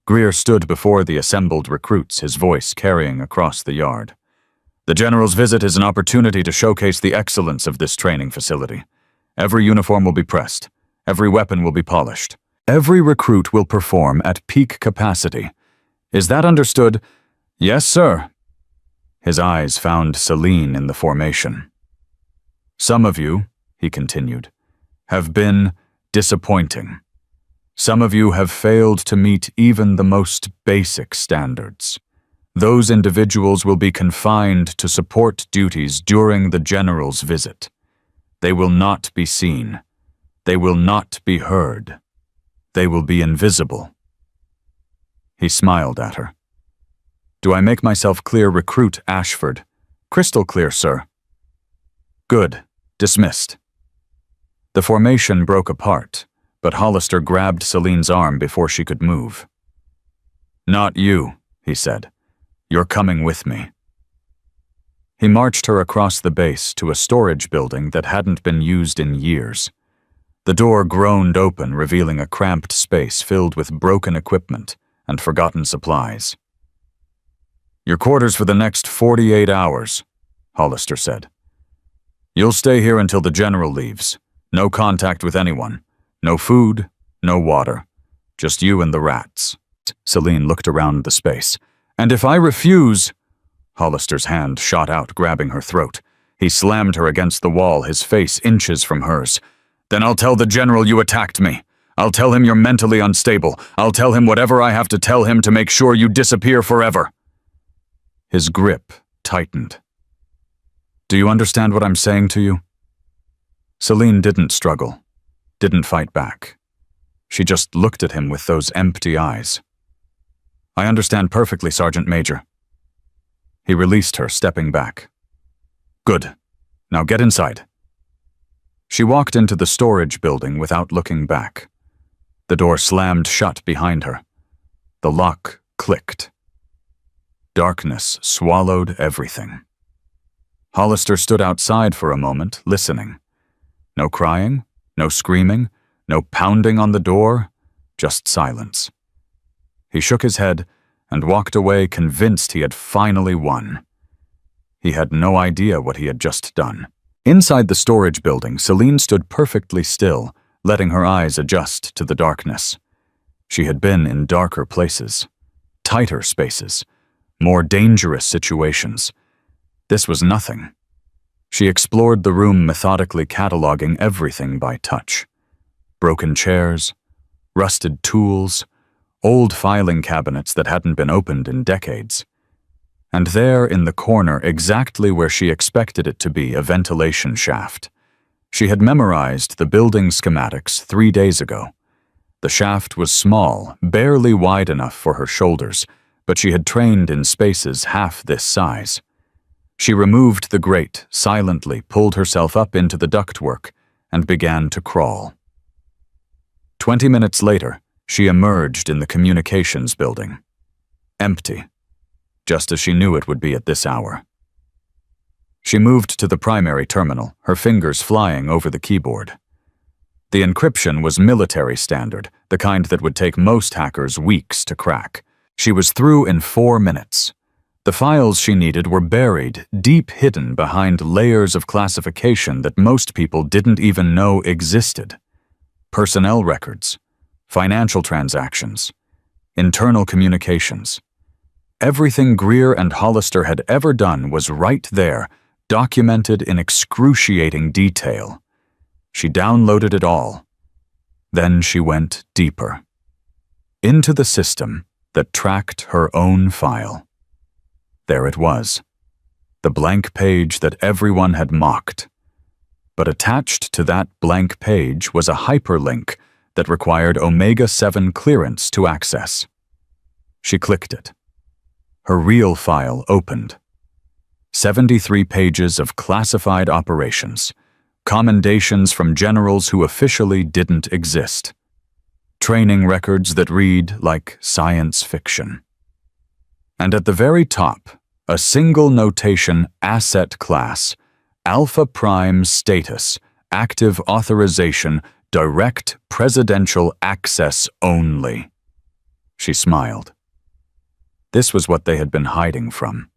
Greer stood before the assembled recruits, his voice carrying across the yard. The General's visit is an opportunity to showcase the excellence of this training facility. Every uniform will be pressed. Every weapon will be polished. Every recruit will perform at peak capacity. Is that understood? Yes, sir. His eyes found Celine in the formation. Some of you, he continued, have been disappointing. Some of you have failed to meet even the most basic standards. Those individuals will be confined to support duties during the General's visit. They will not be seen. They will not be heard. They will be invisible. He smiled at her. Do I make myself clear, Recruit Ashford? Crystal clear, sir. Good. Dismissed. The formation broke apart, but Hollister grabbed Celine's arm before she could move. Not you, he said. You're coming with me. He marched her across the base to a storage building that hadn't been used in years. The door groaned open, revealing a cramped space filled with broken equipment and forgotten supplies. Your quarters for the next 48 hours, Hollister said. You'll stay here until the General leaves. No contact with anyone. No food, no water. Just you and the rats. Celine looked around the space. And if I refuse... Hollister's hand shot out, grabbing her throat. He slammed her against the wall, his face inches from hers. Then I'll tell the General you attacked me. I'll tell him you're mentally unstable. I'll tell him whatever I have to tell him to make sure you disappear forever. His grip tightened. Do you understand what I'm saying to you? Celine didn't struggle, didn't fight back. She just looked at him with those empty eyes. I understand perfectly, Sergeant Major. He released her, stepping back. Good. Now get inside. She walked into the storage building without looking back. The door slammed shut behind her. The lock clicked. Darkness swallowed everything. Hollister stood outside for a moment, listening. No crying, no screaming, no pounding on the door, just silence. He shook his head and walked away, convinced he had finally won. He had no idea what he had just done. Inside the storage building, Celine stood perfectly still, letting her eyes adjust to the darkness. She had been in darker places, tighter spaces, more dangerous situations. This was nothing. She explored the room, methodically cataloging everything by touch. Broken chairs, rusted tools, old filing cabinets that hadn't been opened in decades. And there in the corner, exactly where she expected it to be, a ventilation shaft. She had memorized the building schematics 3 days ago. The shaft was small, barely wide enough for her shoulders, but she had trained in spaces half this size. She removed the grate, silently pulled herself up into the ductwork, and began to crawl. 20 minutes later, she emerged in the communications building. Empty, just as she knew it would be at this hour. She moved to the primary terminal, her fingers flying over the keyboard. The encryption was military standard, the kind that would take most hackers weeks to crack. She was through in 4 minutes. The files she needed were buried, deep hidden behind layers of classification that most people didn't even know existed. Personnel records, financial transactions, internal communications. Everything Greer and Hollister had ever done was right there, documented in excruciating detail. She downloaded it all. Then she went deeper. Into the system that tracked her own file. There it was, the blank page that everyone had mocked. But attached to that blank page was a hyperlink that required Omega-7 clearance to access. She clicked it. Her real file opened. 73 pages of classified operations, commendations from generals who officially didn't exist. training records that read like science fiction. And at the very top, a single notation asset class, Alpha Prime status, active authorization, direct presidential access only. She smiled. This was what they had been hiding from.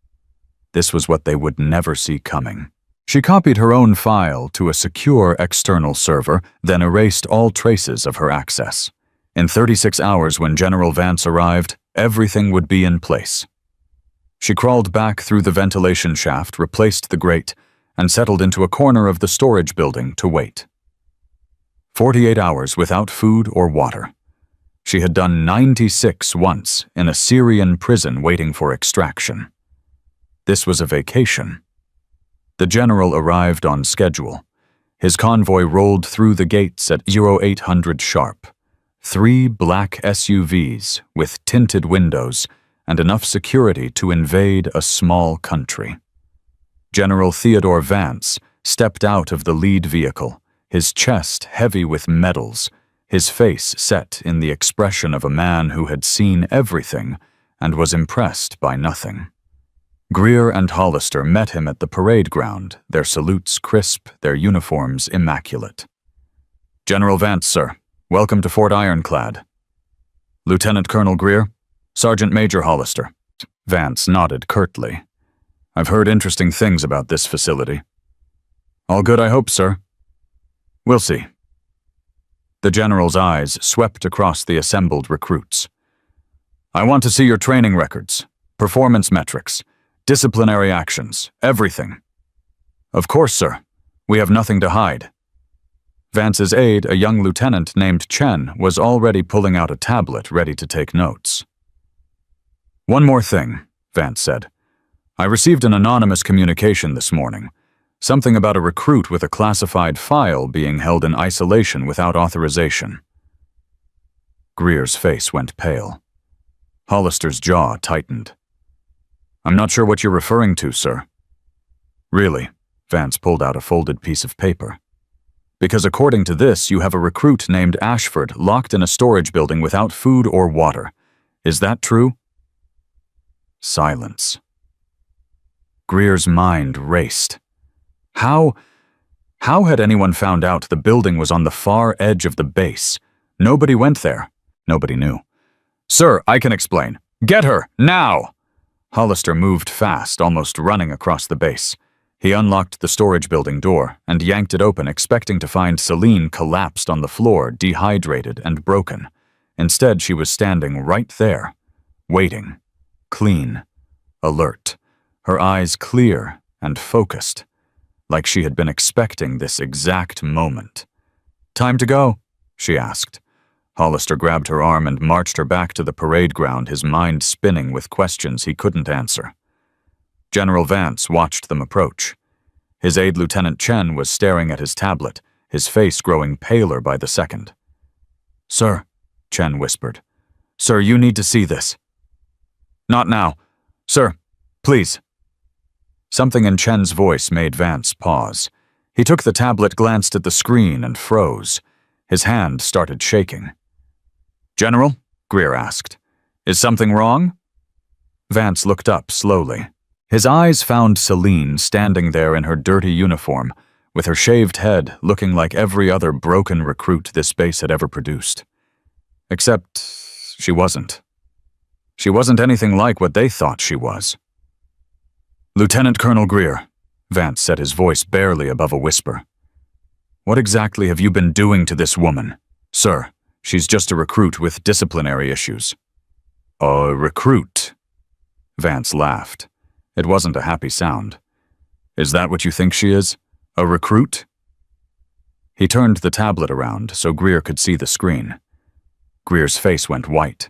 This was what they would never see coming. She copied her own file to a secure external server, then erased all traces of her access. In 36 hours, when General Vance arrived, everything would be in place. She crawled back through the ventilation shaft, replaced the grate, and settled into a corner of the storage building to wait. 48 hours without food or water. She had done 96 once in a Syrian prison waiting for extraction. This was a vacation. The general arrived on schedule. His convoy rolled through the gates at 0800 sharp. 3 black SUVs with tinted windows and enough security to invade a small country. General Theodore Vance stepped out of the lead vehicle, his chest heavy with medals, his face set in the expression of a man who had seen everything and was impressed by nothing. Greer and Hollister met him at the parade ground, their salutes crisp, their uniforms immaculate. "General Vance, sir. Welcome to Fort Ironclad." "Lieutenant Colonel Greer, Sergeant Major Hollister." Vance nodded curtly. "I've heard interesting things about this facility." "All good, I hope, sir." "We'll see." The general's eyes swept across the assembled recruits. "I want to see your training records, performance metrics, disciplinary actions, everything." "Of course, sir. We have nothing to hide." Vance's aide, a young lieutenant named Chen, was already pulling out a tablet ready to take notes. "One more thing," Vance said. "I received an anonymous communication this morning. Something about a recruit with a classified file being held in isolation without authorization." Greer's face went pale. Hollister's jaw tightened. "I'm not sure what you're referring to, sir." "Really?" Vance pulled out a folded piece of paper. "Because according to this, you have a recruit named Ashford locked in a storage building without food or water. Is that true?" Silence. Greer's mind raced. How had anyone found out the building was on the far edge of the base? Nobody went there. Nobody knew. "Sir, I can explain. Get her, now!" Hollister moved fast, almost running across the base. He unlocked the storage building door and yanked it open, expecting to find Celine collapsed on the floor, dehydrated and broken. Instead, she was standing right there, waiting, clean, alert, her eyes clear and focused, like she had been expecting this exact moment. "Time to go?" she asked. Hollister grabbed her arm and marched her back to the parade ground, his mind spinning with questions he couldn't answer. General Vance watched them approach. His aide Lieutenant Chen was staring at his tablet, his face growing paler by the second. "Sir," Chen whispered. "Sir, you need to see this." "Not now. Sir, please." Something in Chen's voice made Vance pause. He took the tablet, glanced at the screen, and froze. His hand started shaking. "General?" Greer asked. "Is something wrong?" Vance looked up slowly. His eyes found Celine standing there in her dirty uniform, with her shaved head looking like every other broken recruit this base had ever produced. Except she wasn't. She wasn't anything like what they thought she was. "Lieutenant Colonel Greer," Vance said, his voice barely above a whisper. "What exactly have you been doing to this woman?" "Sir, she's just a recruit with disciplinary issues." "A recruit?" Vance laughed. It wasn't a happy sound. "Is that what you think she is? A recruit?" He turned the tablet around so Greer could see the screen. Greer's face went white.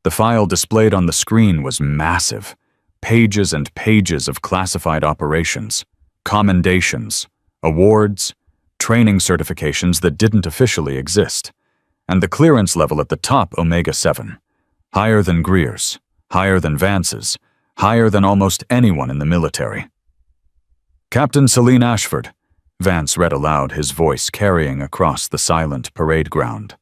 The file displayed on the screen was massive. Pages and pages of classified operations, commendations, awards, training certifications that didn't officially exist, and the clearance level at the top Omega-7, higher than Greer's, higher than Vance's, higher than almost anyone in the military. "Captain Celine Ashford," Vance read aloud, his voice carrying across the silent parade ground.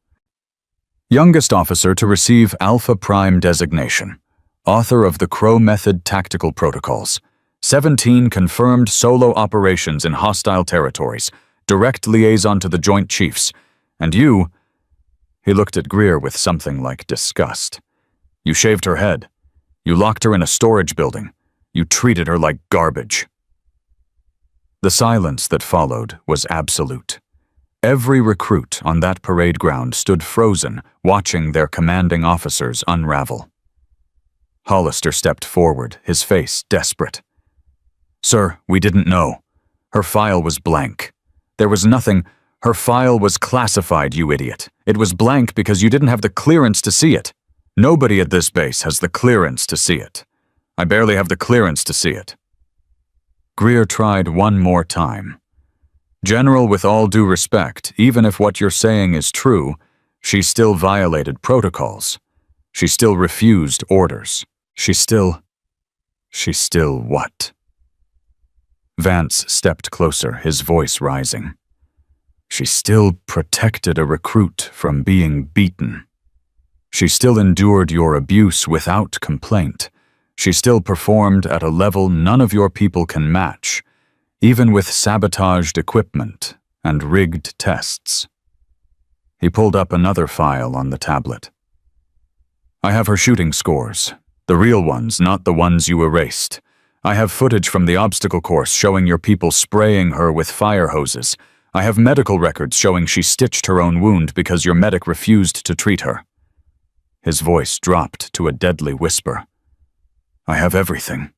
Youngest officer to receive Alpha Prime designation. Author of the Crow Method Tactical Protocols. 17 confirmed solo operations in hostile territories. Direct liaison to the Joint Chiefs. And you... He looked at Greer with something like disgust. You shaved her head. You locked her in a storage building. You treated her like garbage. The silence that followed was absolute. Every recruit on that parade ground stood frozen, watching their commanding officers unravel. Hollister stepped forward, his face desperate. Sir, we didn't know. Her file was blank. There was nothing. Her file was classified, you idiot. It was blank because you didn't have the clearance to see it. Nobody at this base has the clearance to see it. I barely have the clearance to see it. Greer tried one more time. General, with all due respect, even if what you're saying is true, she still violated protocols. She still refused orders. She still what? Vance stepped closer, his voice rising. She still protected a recruit from being beaten. She still endured your abuse without complaint. She still performed at a level none of your people can match, even with sabotaged equipment and rigged tests. He pulled up another file on the tablet. I have her shooting scores, the real ones, not the ones you erased. I have footage from the obstacle course showing your people spraying her with fire hoses. I have medical records showing she stitched her own wound because your medic refused to treat her. His voice dropped to a deadly whisper. I have everything.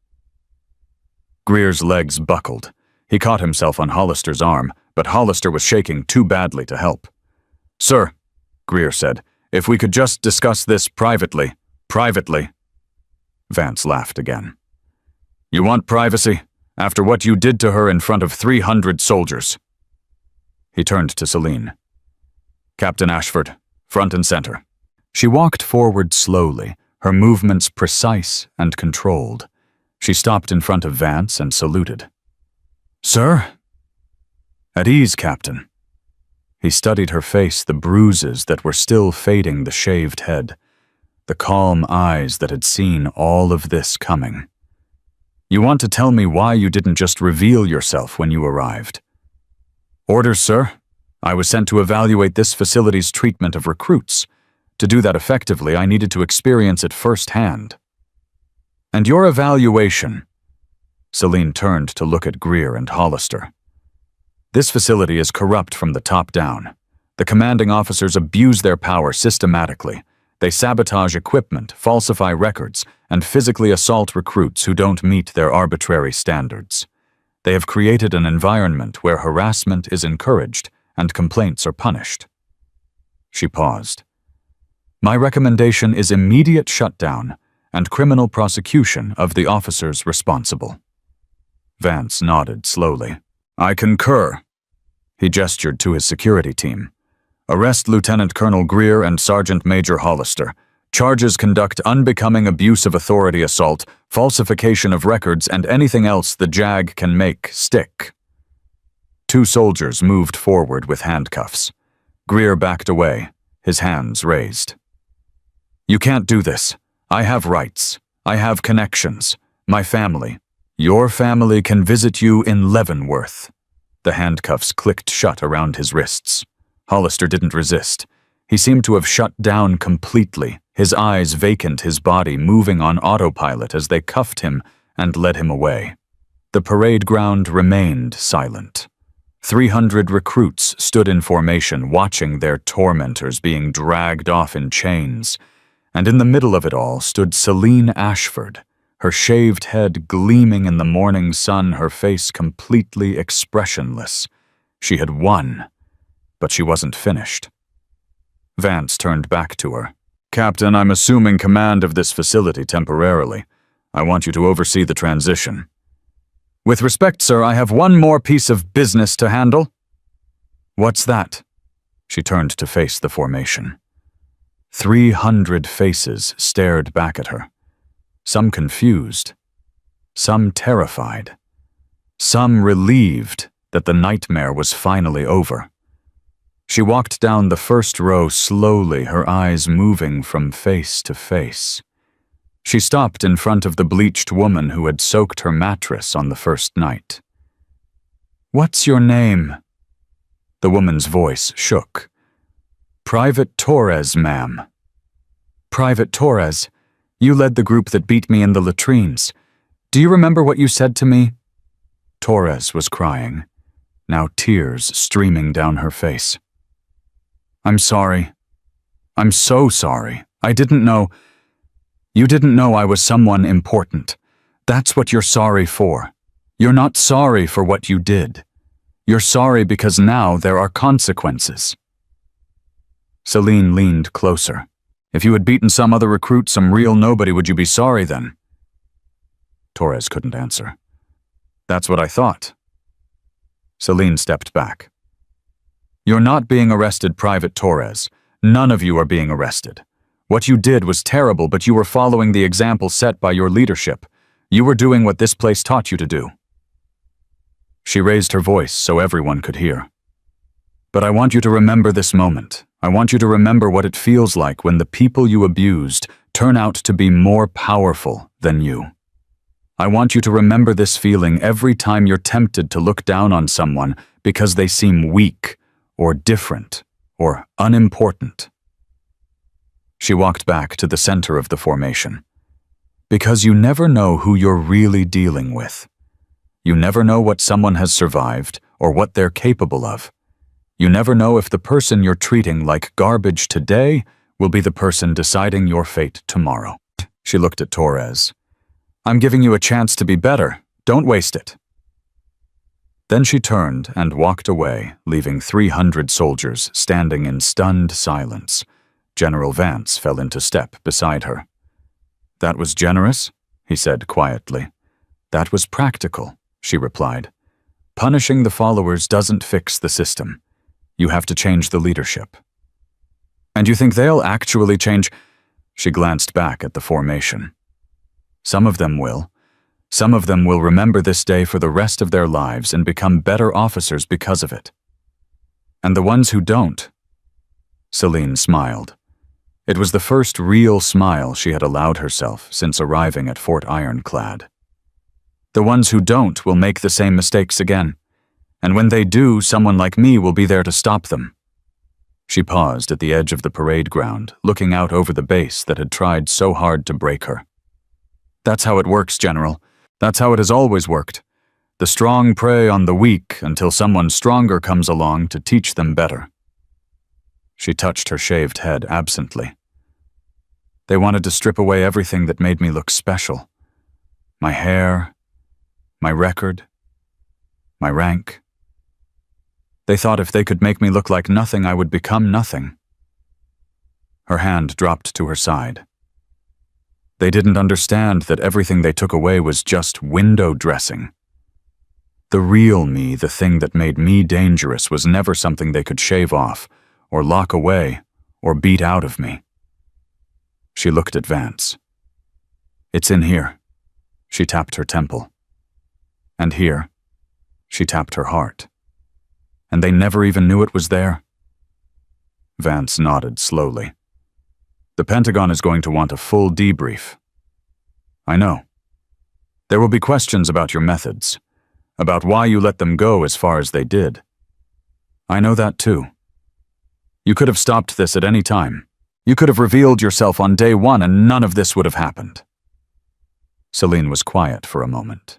Greer's legs buckled. He caught himself on Hollister's arm, but Hollister was shaking too badly to help. Sir, Greer said, if we could just discuss this privately. Privately. Vance laughed again. You want privacy? After what you did to her in front of 300 soldiers. He turned to Celine. Captain Ashford, front and center. She walked forward slowly, her movements precise and controlled. She stopped in front of Vance and saluted. Sir? At ease, Captain. He studied her face, the bruises that were still fading the shaved head, the calm eyes that had seen all of this coming. You want to tell me why you didn't just reveal yourself when you arrived? Orders, sir. I was sent to evaluate this facility's treatment of recruits. To do that effectively, I needed to experience it firsthand. And your evaluation? Celine turned to look at Greer and Hollister. This facility is corrupt from the top down. The commanding officers abuse their power systematically. They sabotage equipment, falsify records, and physically assault recruits who don't meet their arbitrary standards. They have created an environment where harassment is encouraged and complaints are punished. She paused. My recommendation is immediate shutdown and criminal prosecution of the officers responsible. Vance nodded slowly. I concur. He gestured to his security team. Arrest Lieutenant Colonel Greer and Sergeant Major Hollister. Charges conduct unbecoming abuse of authority assault, falsification of records, and anything else the JAG can make stick. 2 soldiers moved forward with handcuffs. Greer backed away, his hands raised. You can't do this. I have rights. I have connections. My family. Your family can visit you in Leavenworth. The handcuffs clicked shut around his wrists. Hollister didn't resist. He seemed to have shut down completely, his eyes vacant, his body moving on autopilot as they cuffed him and led him away. The parade ground remained silent. 300 recruits stood in formation, watching their tormentors being dragged off in chains. And in the middle of it all stood Celine Ashford, her shaved head gleaming in the morning sun, her face completely expressionless. She had won, but she wasn't finished. Vance turned back to her. Captain, I'm assuming command of this facility temporarily. I want you to oversee the transition. With respect, sir, I have one more piece of business to handle. What's that? She turned to face the formation. 300 faces stared back at her. Some confused, some terrified, some relieved that the nightmare was finally over. She walked down the first row slowly, her eyes moving from face to face. She stopped in front of the bleached woman who had soaked her mattress on the first night. "What's your name?" The woman's voice shook. "Private Torres, ma'am." "Private Torres, you led the group that beat me in the latrines. Do you remember what you said to me?" Torres was crying, now tears streaming down her face. "I'm sorry. I'm so sorry. I didn't know. You didn't know I was someone important. That's what you're sorry for. You're not sorry for what you did. You're sorry because now there are consequences." Celine leaned closer. "If you had beaten some other recruit, some real nobody, would you be sorry then?" Torres couldn't answer. "That's what I thought." Celine stepped back. "You're not being arrested, Private Torres. None of you are being arrested. What you did was terrible, but you were following the example set by your leadership. You were doing what this place taught you to do." She raised her voice so everyone could hear. "But I want you to remember this moment. I want you to remember what it feels like when the people you abused turn out to be more powerful than you. I want you to remember this feeling every time you're tempted to look down on someone because they seem weak or different or unimportant." She walked back to the center of the formation. "Because you never know who you're really dealing with. You never know what someone has survived or what they're capable of. You never know if the person you're treating like garbage today will be the person deciding your fate tomorrow." She looked at Torres. "I'm giving you a chance to be better. Don't waste it." Then she turned and walked away, leaving 300 soldiers standing in stunned silence. General Vance fell into step beside her. "That was generous," he said quietly. "That was practical," she replied. "Punishing the followers doesn't fix the system. You have to change the leadership." "And you think they'll actually change?" She glanced back at the formation. "Some of them will. Some of them will remember this day for the rest of their lives and become better officers because of it. And the ones who don't..." Celine smiled. It was the first real smile she had allowed herself since arriving at Fort Ironclad. "The ones who don't will make the same mistakes again. And when they do, someone like me will be there to stop them." She paused at the edge of the parade ground, looking out over the base that had tried so hard to break her. "That's how it works, General. That's how it has always worked. The strong prey on the weak until someone stronger comes along to teach them better." She touched her shaved head absently. "They wanted to strip away everything that made me look special. My hair, my record, my rank. They thought if they could make me look like nothing, I would become nothing." Her hand dropped to her side. "They didn't understand that everything they took away was just window dressing. The real me, the thing that made me dangerous, was never something they could shave off, or lock away, or beat out of me." She looked at Vance. "It's in here." She tapped her temple. "And here." She tapped her heart. "And they never even knew it was there?" Vance nodded slowly. "The Pentagon is going to want a full debrief." "I know. There will be questions about your methods, about why you let them go as far as they did. I know that too. You could have stopped this at any time. You could have revealed yourself on day one and none of this would have happened." Celine was quiet for a moment.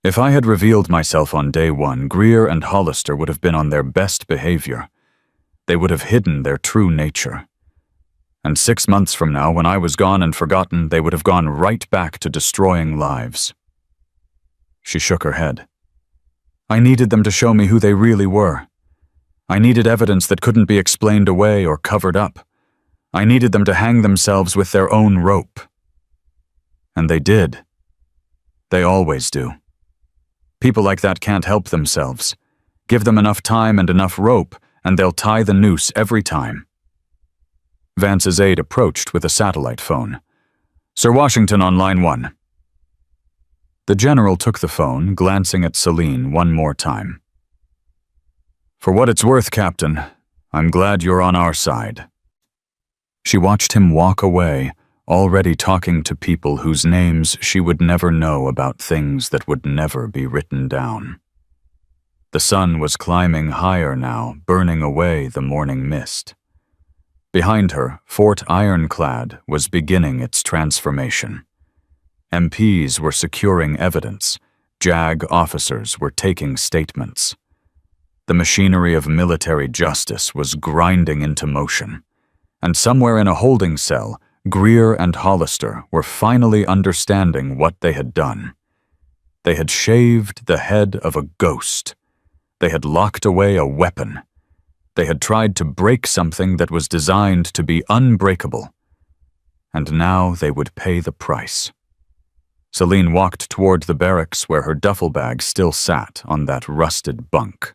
"If I had revealed myself on day one, Greer and Hollister would have been on their best behavior. They would have hidden their true nature. And 6 months from now, when I was gone and forgotten, they would have gone right back to destroying lives." She shook her head. "I needed them to show me who they really were. I needed evidence that couldn't be explained away or covered up. I needed them to hang themselves with their own rope. And they did. They always do. People like that can't help themselves. Give them enough time and enough rope, and they'll tie the noose every time." Vance's aide approached with a satellite phone. "Sir Washington on line 1. The general took the phone, glancing at Celine one more time. For what it's worth, Captain, I'm glad you're on our side. She watched him walk away, already talking to people whose names she would never know about things that would never be written down. The sun was climbing higher now, burning away the morning mist. Behind her, Fort Ironclad was beginning its transformation. MPs were securing evidence. JAG officers were taking statements. The machinery of military justice was grinding into motion. And somewhere in a holding cell, Greer and Hollister were finally understanding what they had done. They had shaved the head of a ghost. They had locked away a weapon. They had tried to break something that was designed to be unbreakable. And now they would pay the price. Celine walked toward the barracks where her duffel bag still sat on that rusted bunk.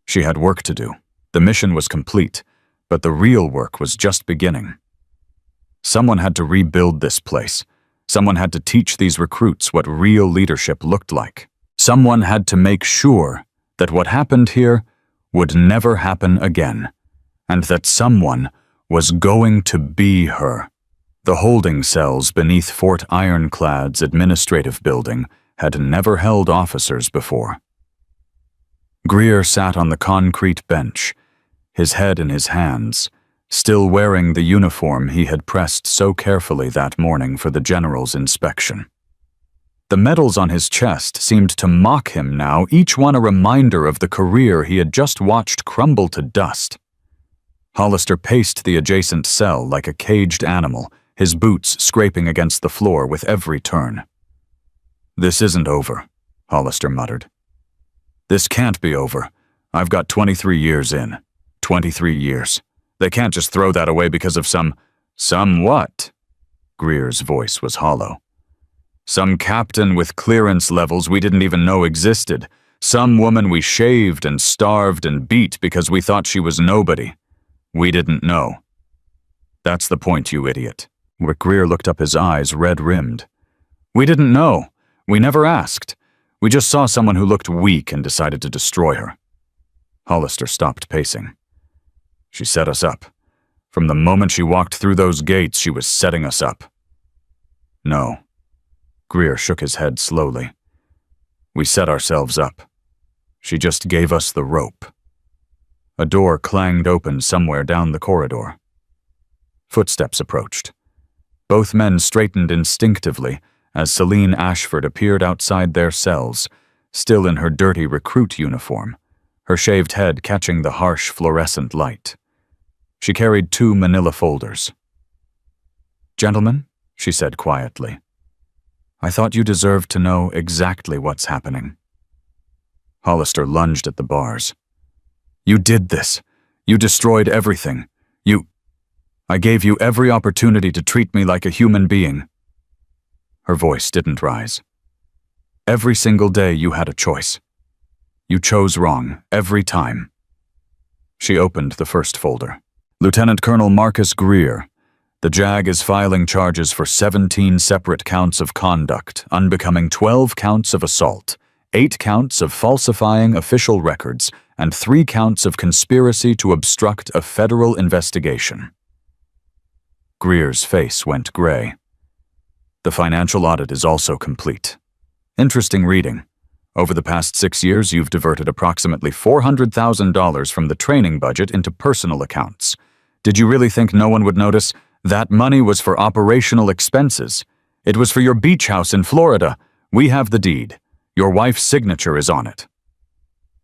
She had work to do. The mission was complete, but the real work was just beginning. Someone had to rebuild this place. Someone had to teach these recruits what real leadership looked like. Someone had to make sure that what happened here would never happen again, and that someone was going to be her. The holding cells beneath Fort Ironclad's administrative building had never held officers before. Greer sat on the concrete bench, his head in his hands, still wearing the uniform he had pressed so carefully that morning for the general's inspection. The medals on his chest seemed to mock him now, each one a reminder of the career he had just watched crumble to dust. Hollister paced the adjacent cell like a caged animal, his boots scraping against the floor with every turn. "This isn't over," Hollister muttered. "This can't be over. I've got 23 years in. 23 years. They can't just throw that away because of some what?" Greer's voice was hollow. "Some captain with clearance levels we didn't even know existed. Some woman we shaved and starved and beat because we thought she was nobody. We didn't know." "That's the point, you idiot." Greer looked up, his eyes red-rimmed. "We didn't know. We never asked. We just saw someone who looked weak and decided to destroy her." Hollister stopped pacing. "She set us up. From the moment she walked through those gates, she was setting us up." "No." Greer shook his head slowly. "We set ourselves up. She just gave us the rope." A door clanged open somewhere down the corridor. Footsteps approached. Both men straightened instinctively as Celine Ashford appeared outside their cells, still in her dirty recruit uniform, her shaved head catching the harsh fluorescent light. She carried 2 manila folders. "Gentlemen," she said quietly, "I thought you deserved to know exactly what's happening." Hollister lunged at the bars. "You did this. You destroyed everything. I gave you every opportunity to treat me like a human being." Her voice didn't rise. "Every single day you had a choice. You chose wrong, every time." She opened the first folder. "Lieutenant Colonel Marcus Greer. The JAG is filing charges for 17 separate counts of conduct, unbecoming 12 counts of assault, 8 counts of falsifying official records, and 3 counts of conspiracy to obstruct a federal investigation." Greer's face went gray. "The financial audit is also complete. Interesting reading. Over the past 6 years, you've diverted approximately $400,000 from the training budget into personal accounts. Did you really think no one would notice? That money was for operational expenses. It was for your beach house in Florida. We have the deed. Your wife's signature is on it."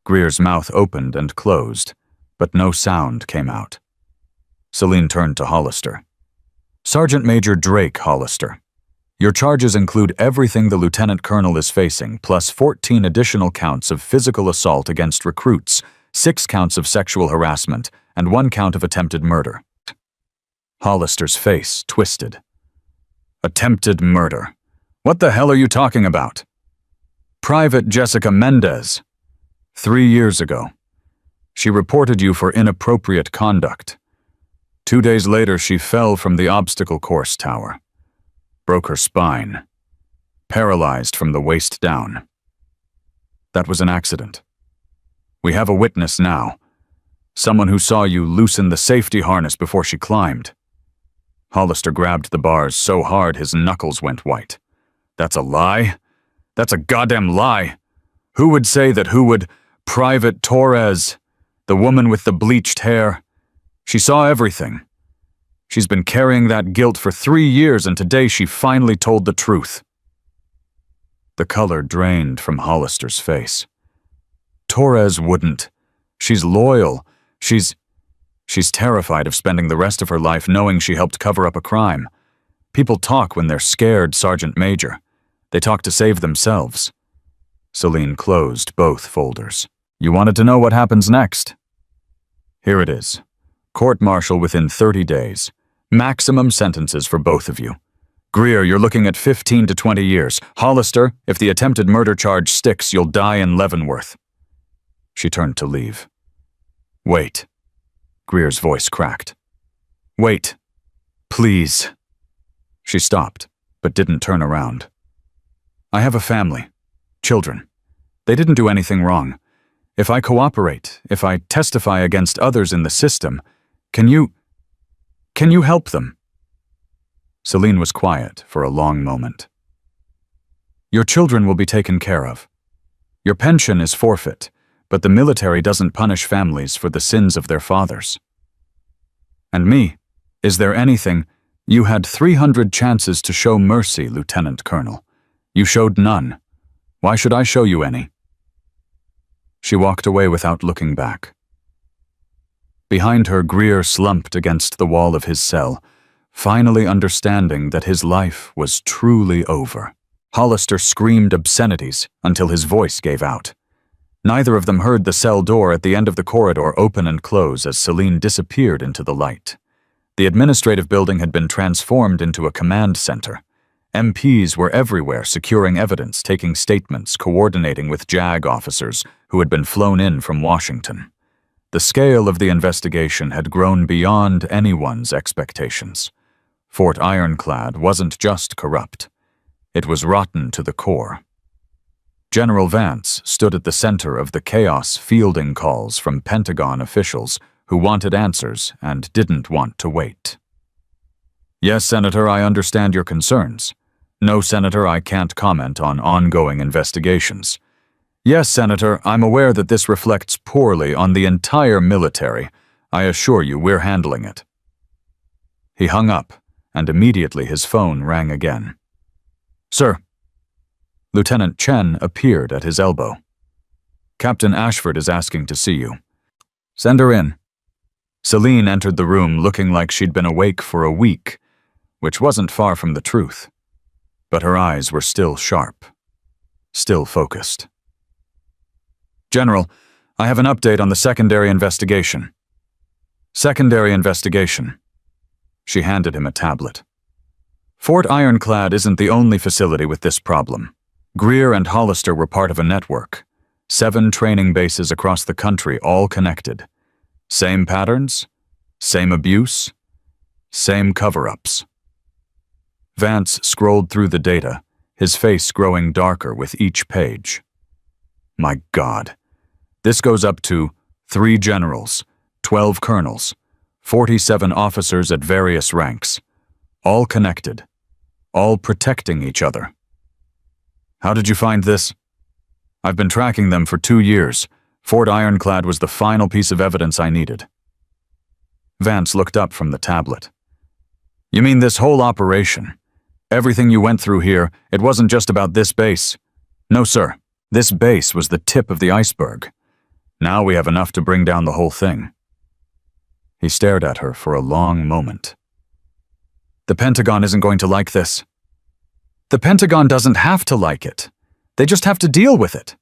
Greer's mouth opened and closed, but no sound came out. Celine turned to Hollister. "Sergeant Major Drake Hollister. Your charges include everything the lieutenant colonel is facing, plus 14 additional counts of physical assault against recruits, 6 counts of sexual harassment, and 1 count of attempted murder." Hollister's face twisted. "Attempted murder? What the hell are you talking about?" "Private Jessica Mendez. 3 years ago. She reported you for inappropriate conduct. 2 days later, she fell from the obstacle course tower. Broke her spine. Paralyzed from the waist down. That was an accident. We have a witness now. Someone who saw you loosen the safety harness before she climbed." Hollister grabbed the bars so hard his knuckles went white. "That's a lie? That's a goddamn lie! Who would say that? Who would? Private Torres, the woman with the bleached hair. She saw everything. She's been carrying that guilt for 3 years, and today she finally told the truth." The color drained from Hollister's face. "Torres wouldn't. She's loyal. She's terrified of spending the rest of her life knowing she helped cover up a crime. People talk when they're scared, Sergeant Major. They talk to save themselves." Celine closed both folders. "You wanted to know what happens next? Here it is. Court-martial within 30 days. Maximum sentences for both of you. Greer, you're looking at 15 to 20 years. Hollister, if the attempted murder charge sticks, you'll die in Leavenworth." She turned to leave. "Wait." Greer's voice cracked. "Wait. Please." She stopped, but didn't turn around. "I have a family. Children. They didn't do anything wrong. If I cooperate, if I testify against others in the system, can you help them?" Celine was quiet for a long moment. "Your children will be taken care of. Your pension is forfeit, but the military doesn't punish families for the sins of their fathers. And me, is there anything? You had 300 chances to show mercy, Lieutenant Colonel. You showed none. Why should I show you any?" She walked away without looking back. Behind her, Greer slumped against the wall of his cell, finally understanding that his life was truly over. Hollister screamed obscenities until his voice gave out. Neither of them heard the cell door at the end of the corridor open and close as Celine disappeared into the light. The administrative building had been transformed into a command center. MPs were everywhere, securing evidence, taking statements, coordinating with JAG officers who had been flown in from Washington. The scale of the investigation had grown beyond anyone's expectations. Fort Ironclad wasn't just corrupt. It was rotten to the core. General Vance stood at the center of the chaos, fielding calls from Pentagon officials who wanted answers and didn't want to wait. "Yes, Senator, I understand your concerns. No, Senator, I can't comment on ongoing investigations. Yes, Senator, I'm aware that this reflects poorly on the entire military. I assure you we're handling it." He hung up, and immediately his phone rang again. "Sir." Lieutenant Chen appeared at his elbow. "Captain Ashford is asking to see you." "Send her in." Celine entered the room looking like she'd been awake for a week, which wasn't far from the truth. But her eyes were still sharp, still focused. "General, I have an update on the secondary investigation." "Secondary investigation." She handed him a tablet. "Fort Ironclad isn't the only facility with this problem. Greer and Hollister were part of a network. 7 training bases across the country, all connected. Same patterns, same abuse, same cover-ups." Vance scrolled through the data, his face growing darker with each page. "My God. This goes up to 3 generals, 12 colonels, 47 officers at various ranks, all connected, all protecting each other. How did you find this?" "I've been tracking them for 2 years. Fort Ironclad was the final piece of evidence I needed." Vance looked up from the tablet. "You mean this whole operation? Everything you went through here, it wasn't just about this base?" "No, sir. This base was the tip of the iceberg. Now we have enough to bring down the whole thing." He stared at her for a long moment. "The Pentagon isn't going to like this." "The Pentagon doesn't have to like it. They just have to deal with it.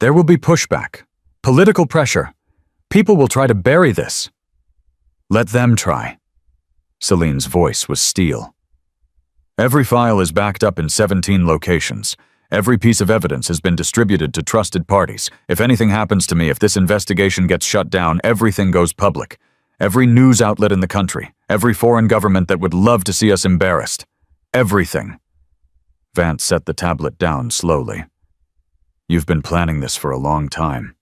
There will be pushback, political pressure. People will try to bury this." "Let them try." Celine's voice was steel. "Every file is backed up in 17 locations. Every piece of evidence has been distributed to trusted parties. If anything happens to me, if this investigation gets shut down, everything goes public. Every news outlet in the country, every foreign government that would love to see us embarrassed. Everything." Vance set the tablet down slowly. "You've been planning this for a long time."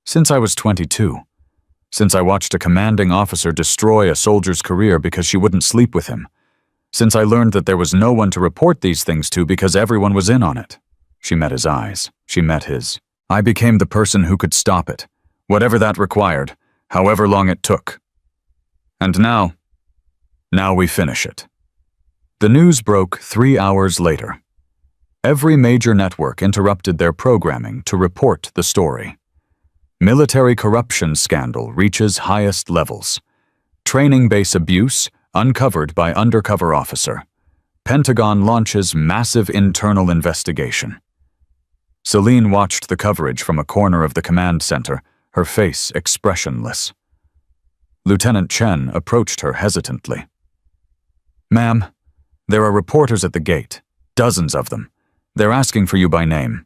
Since I was 22. Since I watched a commanding officer destroy a soldier's career because she wouldn't sleep with him. Since I learned that there was no one to report these things to because everyone was in on it. She met his eyes. She met his. I became the person who could stop it, whatever that required, however long it took. And now we finish it. The news broke 3 hours later. Every major network interrupted their programming to report the story. Military corruption scandal reaches highest levels. Training base abuse uncovered by undercover officer. Pentagon launches massive internal investigation. Celine watched the coverage from a corner of the command center, her face expressionless. Lieutenant Chen approached her hesitantly. "Ma'am, there are reporters at the gate, dozens of them. They're asking for you by name."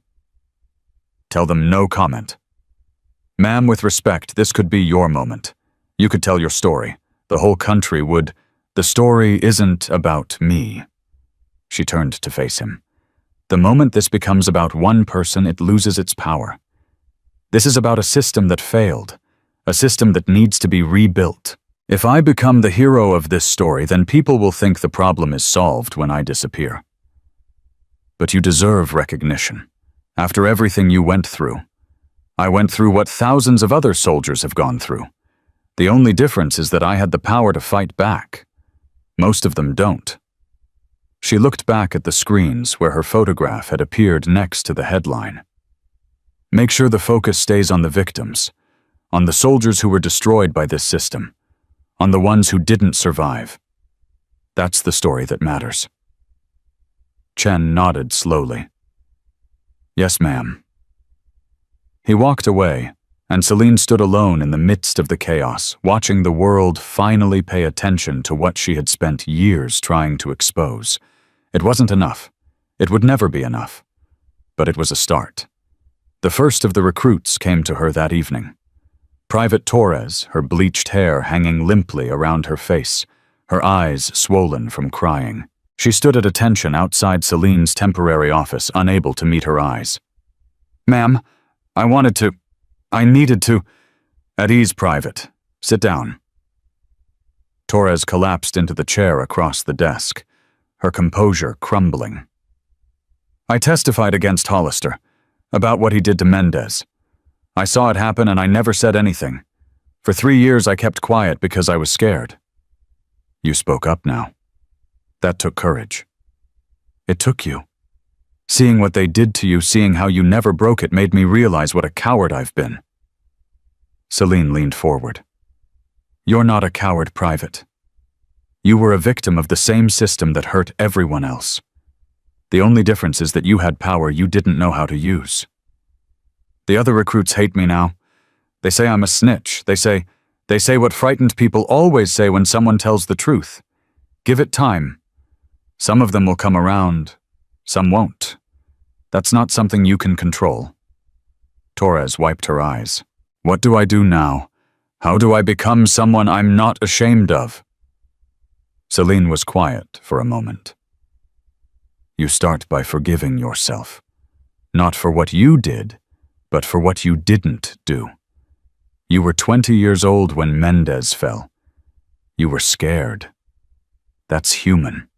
"Tell them no comment." "Ma'am, with respect, this could be your moment. You could tell your story. The whole country would. The story isn't about me." She turned to face him. "The moment this becomes about one person, it loses its power. This is about a system that failed, a system that needs to be rebuilt. If I become the hero of this story, then people will think the problem is solved when I disappear. But you deserve recognition. After everything you went through. I went through what thousands of other soldiers have gone through. The only difference is that I had the power to fight back. Most of them don't." She looked back at the screens where her photograph had appeared next to the headline. "Make sure the focus stays on the victims, on the soldiers who were destroyed by this system, on the ones who didn't survive. That's the story that matters." Chen nodded slowly. "Yes, ma'am." He walked away, and Celine stood alone in the midst of the chaos, watching the world finally pay attention to what she had spent years trying to expose. It wasn't enough. It would never be enough. But it was a start. The first of the recruits came to her that evening. Private Torres, her bleached hair hanging limply around her face, her eyes swollen from crying. She stood at attention outside Celine's temporary office, unable to meet her eyes. "Ma'am, I needed to. At ease, Private. Sit down." Torres collapsed into the chair across the desk, her composure crumbling. "I testified against Hollister, about what he did to Mendez. I saw it happen and I never said anything. For 3 years I kept quiet because I was scared." "You spoke up now. That took courage." "It took you. Seeing what they did to you, seeing how you never broke it, made me realize what a coward I've been." Celine leaned forward. "You're not a coward, Private. You were a victim of the same system that hurt everyone else. The only difference is that you had power you didn't know how to use. The other recruits hate me now. They say I'm a snitch. They say what frightened people always say when someone tells the truth. Give it time. Some of them will come around. Some won't. That's not something you can control." Torres wiped her eyes. "What do I do now? How do I become someone I'm not ashamed of?" Celine was quiet for a moment. "You start by forgiving yourself. Not for what you did, but for what you didn't do. You were 20 years old when Mendez fell. You were scared. That's human.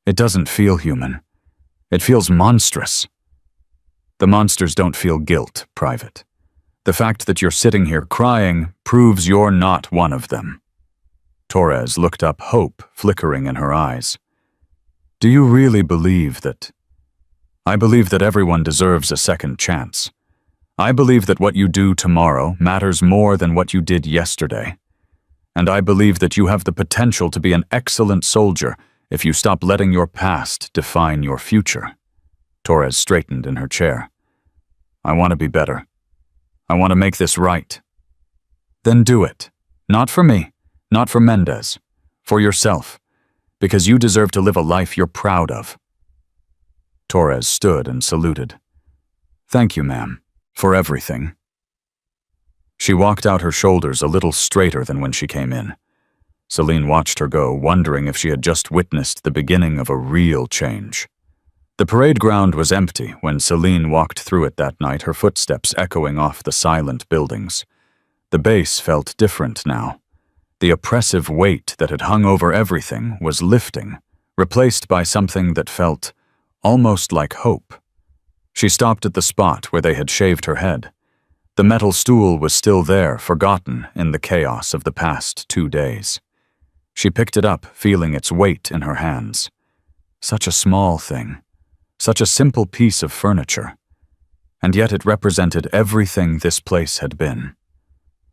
It doesn't feel human. It feels monstrous. The monsters don't feel guilt, Private. The fact that you're sitting here crying proves you're not one of them." Torres looked up, hope flickering in her eyes. "Do you really believe that?" "I believe that everyone deserves a second chance. I believe that what you do tomorrow matters more than what you did yesterday. And I believe that you have the potential to be an excellent soldier if you stop letting your past define your future." Torres straightened in her chair. "I want to be better. I want to make this right." "Then do it. Not for me, not for Mendez. For yourself. Because you deserve to live a life you're proud of." Torres stood and saluted. "Thank you, ma'am, for everything." She walked out, her shoulders a little straighter than when she came in. Celine watched her go, wondering if she had just witnessed the beginning of a real change. The parade ground was empty when Celine walked through it that night, her footsteps echoing off the silent buildings. The base felt different now. The oppressive weight that had hung over everything was lifting, replaced by something that felt almost like hope. She stopped at the spot where they had shaved her head. The metal stool was still there, forgotten in the chaos of the past 2 days. She picked it up, feeling its weight in her hands. Such a small thing, such a simple piece of furniture, and yet it represented everything this place had been.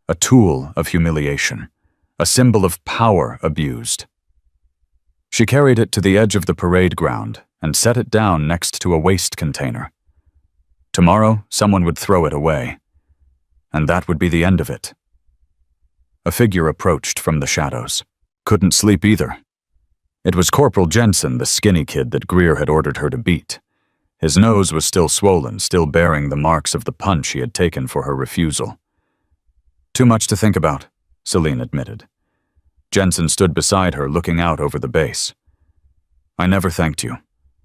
A tool of humiliation, a symbol of power abused. She carried it to the edge of the parade ground and set it down next to a waste container. Tomorrow, someone would throw it away, and that would be the end of it. A figure approached from the shadows. Couldn't sleep either. It was Corporal Jensen, the skinny kid that Greer had ordered her to beat. His nose was still swollen, still bearing the marks of the punch he had taken for her refusal. Too much to think about, Celine admitted. Jensen stood beside her, looking out over the base. I never thanked you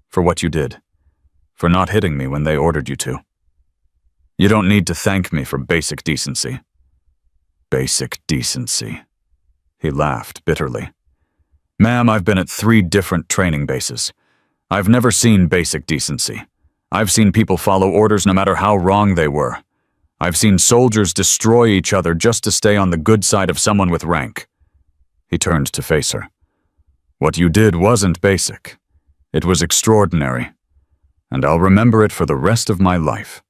for what you did, for not hitting me when they ordered you to. You don't need to thank me for basic decency. Basic decency. He laughed bitterly. Ma'am, I've been at 3 different training bases. I've never seen basic decency. I've seen people follow orders no matter how wrong they were. I've seen soldiers destroy each other just to stay on the good side of someone with rank. He turned to face her. What you did wasn't basic. It was extraordinary. And I'll remember it for the rest of my life.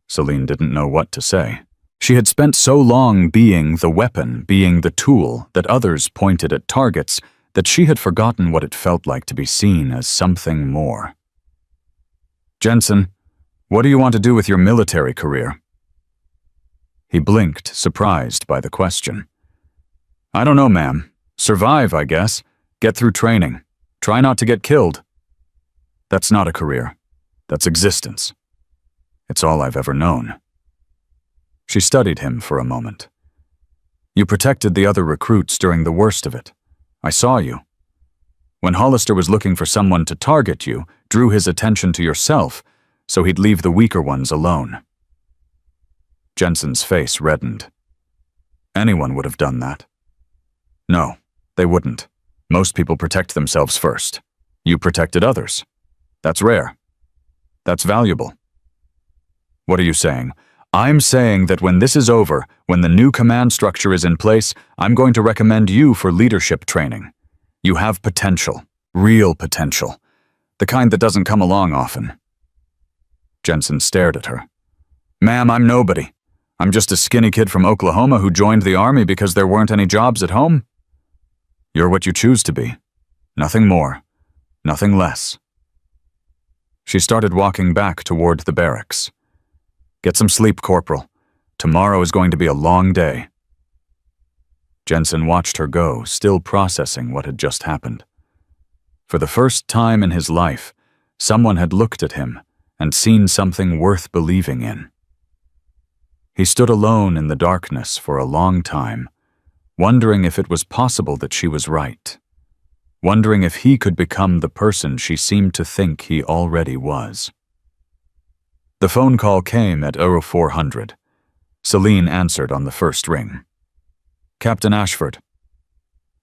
Celine didn't know what to say. She had spent so long being the weapon, being the tool that others pointed at targets, that she had forgotten what it felt like to be seen as something more. Jensen, what do you want to do with your military career? He blinked, surprised by the question. I don't know, ma'am. Survive, I guess. Get through training. Try not to get killed. That's not a career. That's existence. It's all I've ever known. She studied him for a moment. You protected the other recruits during the worst of it. I saw you. When Hollister was looking for someone to target you, drew his attention to yourself, so he'd leave the weaker ones alone. Jensen's face reddened. Anyone would have done that. No, they wouldn't. Most people protect themselves first. You protected others. That's rare. That's valuable. What are you saying? I'm saying that when this is over, when the new command structure is in place, I'm going to recommend you for leadership training. You have potential, real potential, the kind that doesn't come along often. Jensen stared at her. Ma'am, I'm nobody. I'm just a skinny kid from Oklahoma who joined the army because there weren't any jobs at home. You're what you choose to be. Nothing more, nothing less. She started walking back toward the barracks. Get some sleep, Corporal. Tomorrow is going to be a long day. Jensen watched her go, still processing what had just happened. For the first time in his life, someone had looked at him and seen something worth believing in. He stood alone in the darkness for a long time, wondering if it was possible that she was right, wondering if he could become the person she seemed to think he already was. The phone call came at 0400. Celine answered on the first ring. Captain Ashford.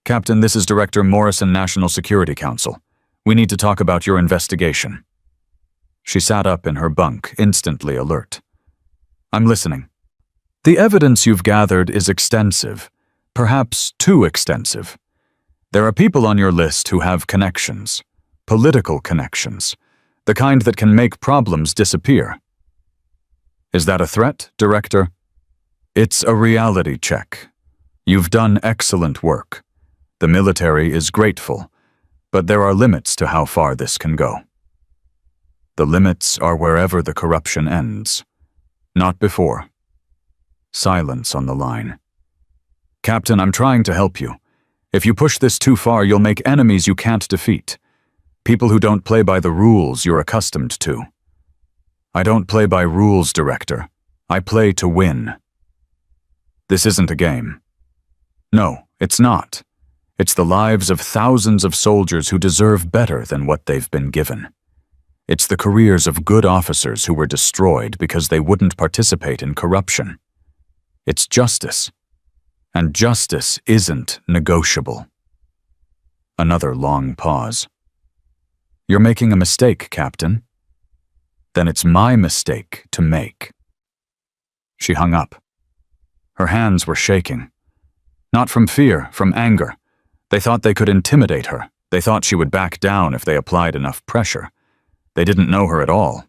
Captain, this is Director Morrison, National Security Council. We need to talk about your investigation. She sat up in her bunk, instantly alert. I'm listening. The evidence you've gathered is extensive, perhaps too extensive. There are people on your list who have connections, political connections, the kind that can make problems disappear. Is that a threat, Director? It's a reality check. You've done excellent work. The military is grateful, but there are limits to how far this can go. The limits are wherever the corruption ends, not before. Silence on the line. Captain, I'm trying to help you. If you push this too far, you'll make enemies you can't defeat. People who don't play by the rules you're accustomed to. I don't play by rules, Director. I play to win. This isn't a game. No, it's not. It's the lives of thousands of soldiers who deserve better than what they've been given. It's the careers of good officers who were destroyed because they wouldn't participate in corruption. It's justice. And justice isn't negotiable. Another long pause. You're making a mistake, Captain. Then it's my mistake to make. She hung up. Her hands were shaking. Not from fear, from anger. They thought they could intimidate her. They thought she would back down if they applied enough pressure. They didn't know her at all.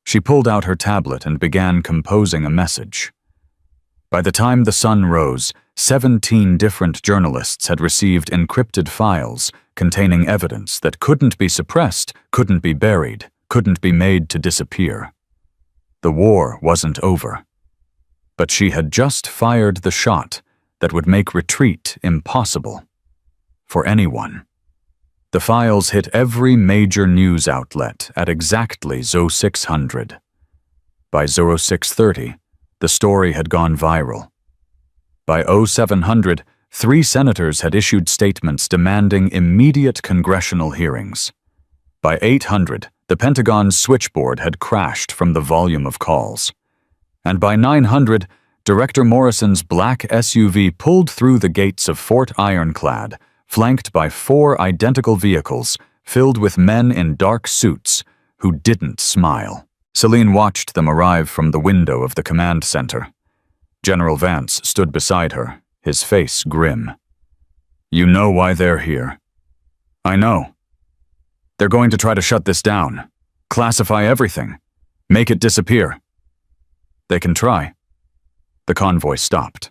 She pulled out her tablet and began composing a message. By the time the sun rose, 17 different journalists had received encrypted files containing evidence that couldn't be suppressed, couldn't be buried, couldn't be made to disappear. The war wasn't over. But she had just fired the shot that would make retreat impossible. For anyone. The files hit every major news outlet at exactly 0600. By 0630, the story had gone viral. By 0700, 3 senators had issued statements demanding immediate congressional hearings. By 800, the Pentagon's switchboard had crashed from the volume of calls. And by 900, Director Morrison's black SUV pulled through the gates of Fort Ironclad, flanked by 4 identical vehicles filled with men in dark suits who didn't smile. Celine watched them arrive from the window of the command center. General Vance stood beside her, his face grim. You know why they're here. I know. They're going to try to shut this down, classify everything, make it disappear. They can try. The convoy stopped.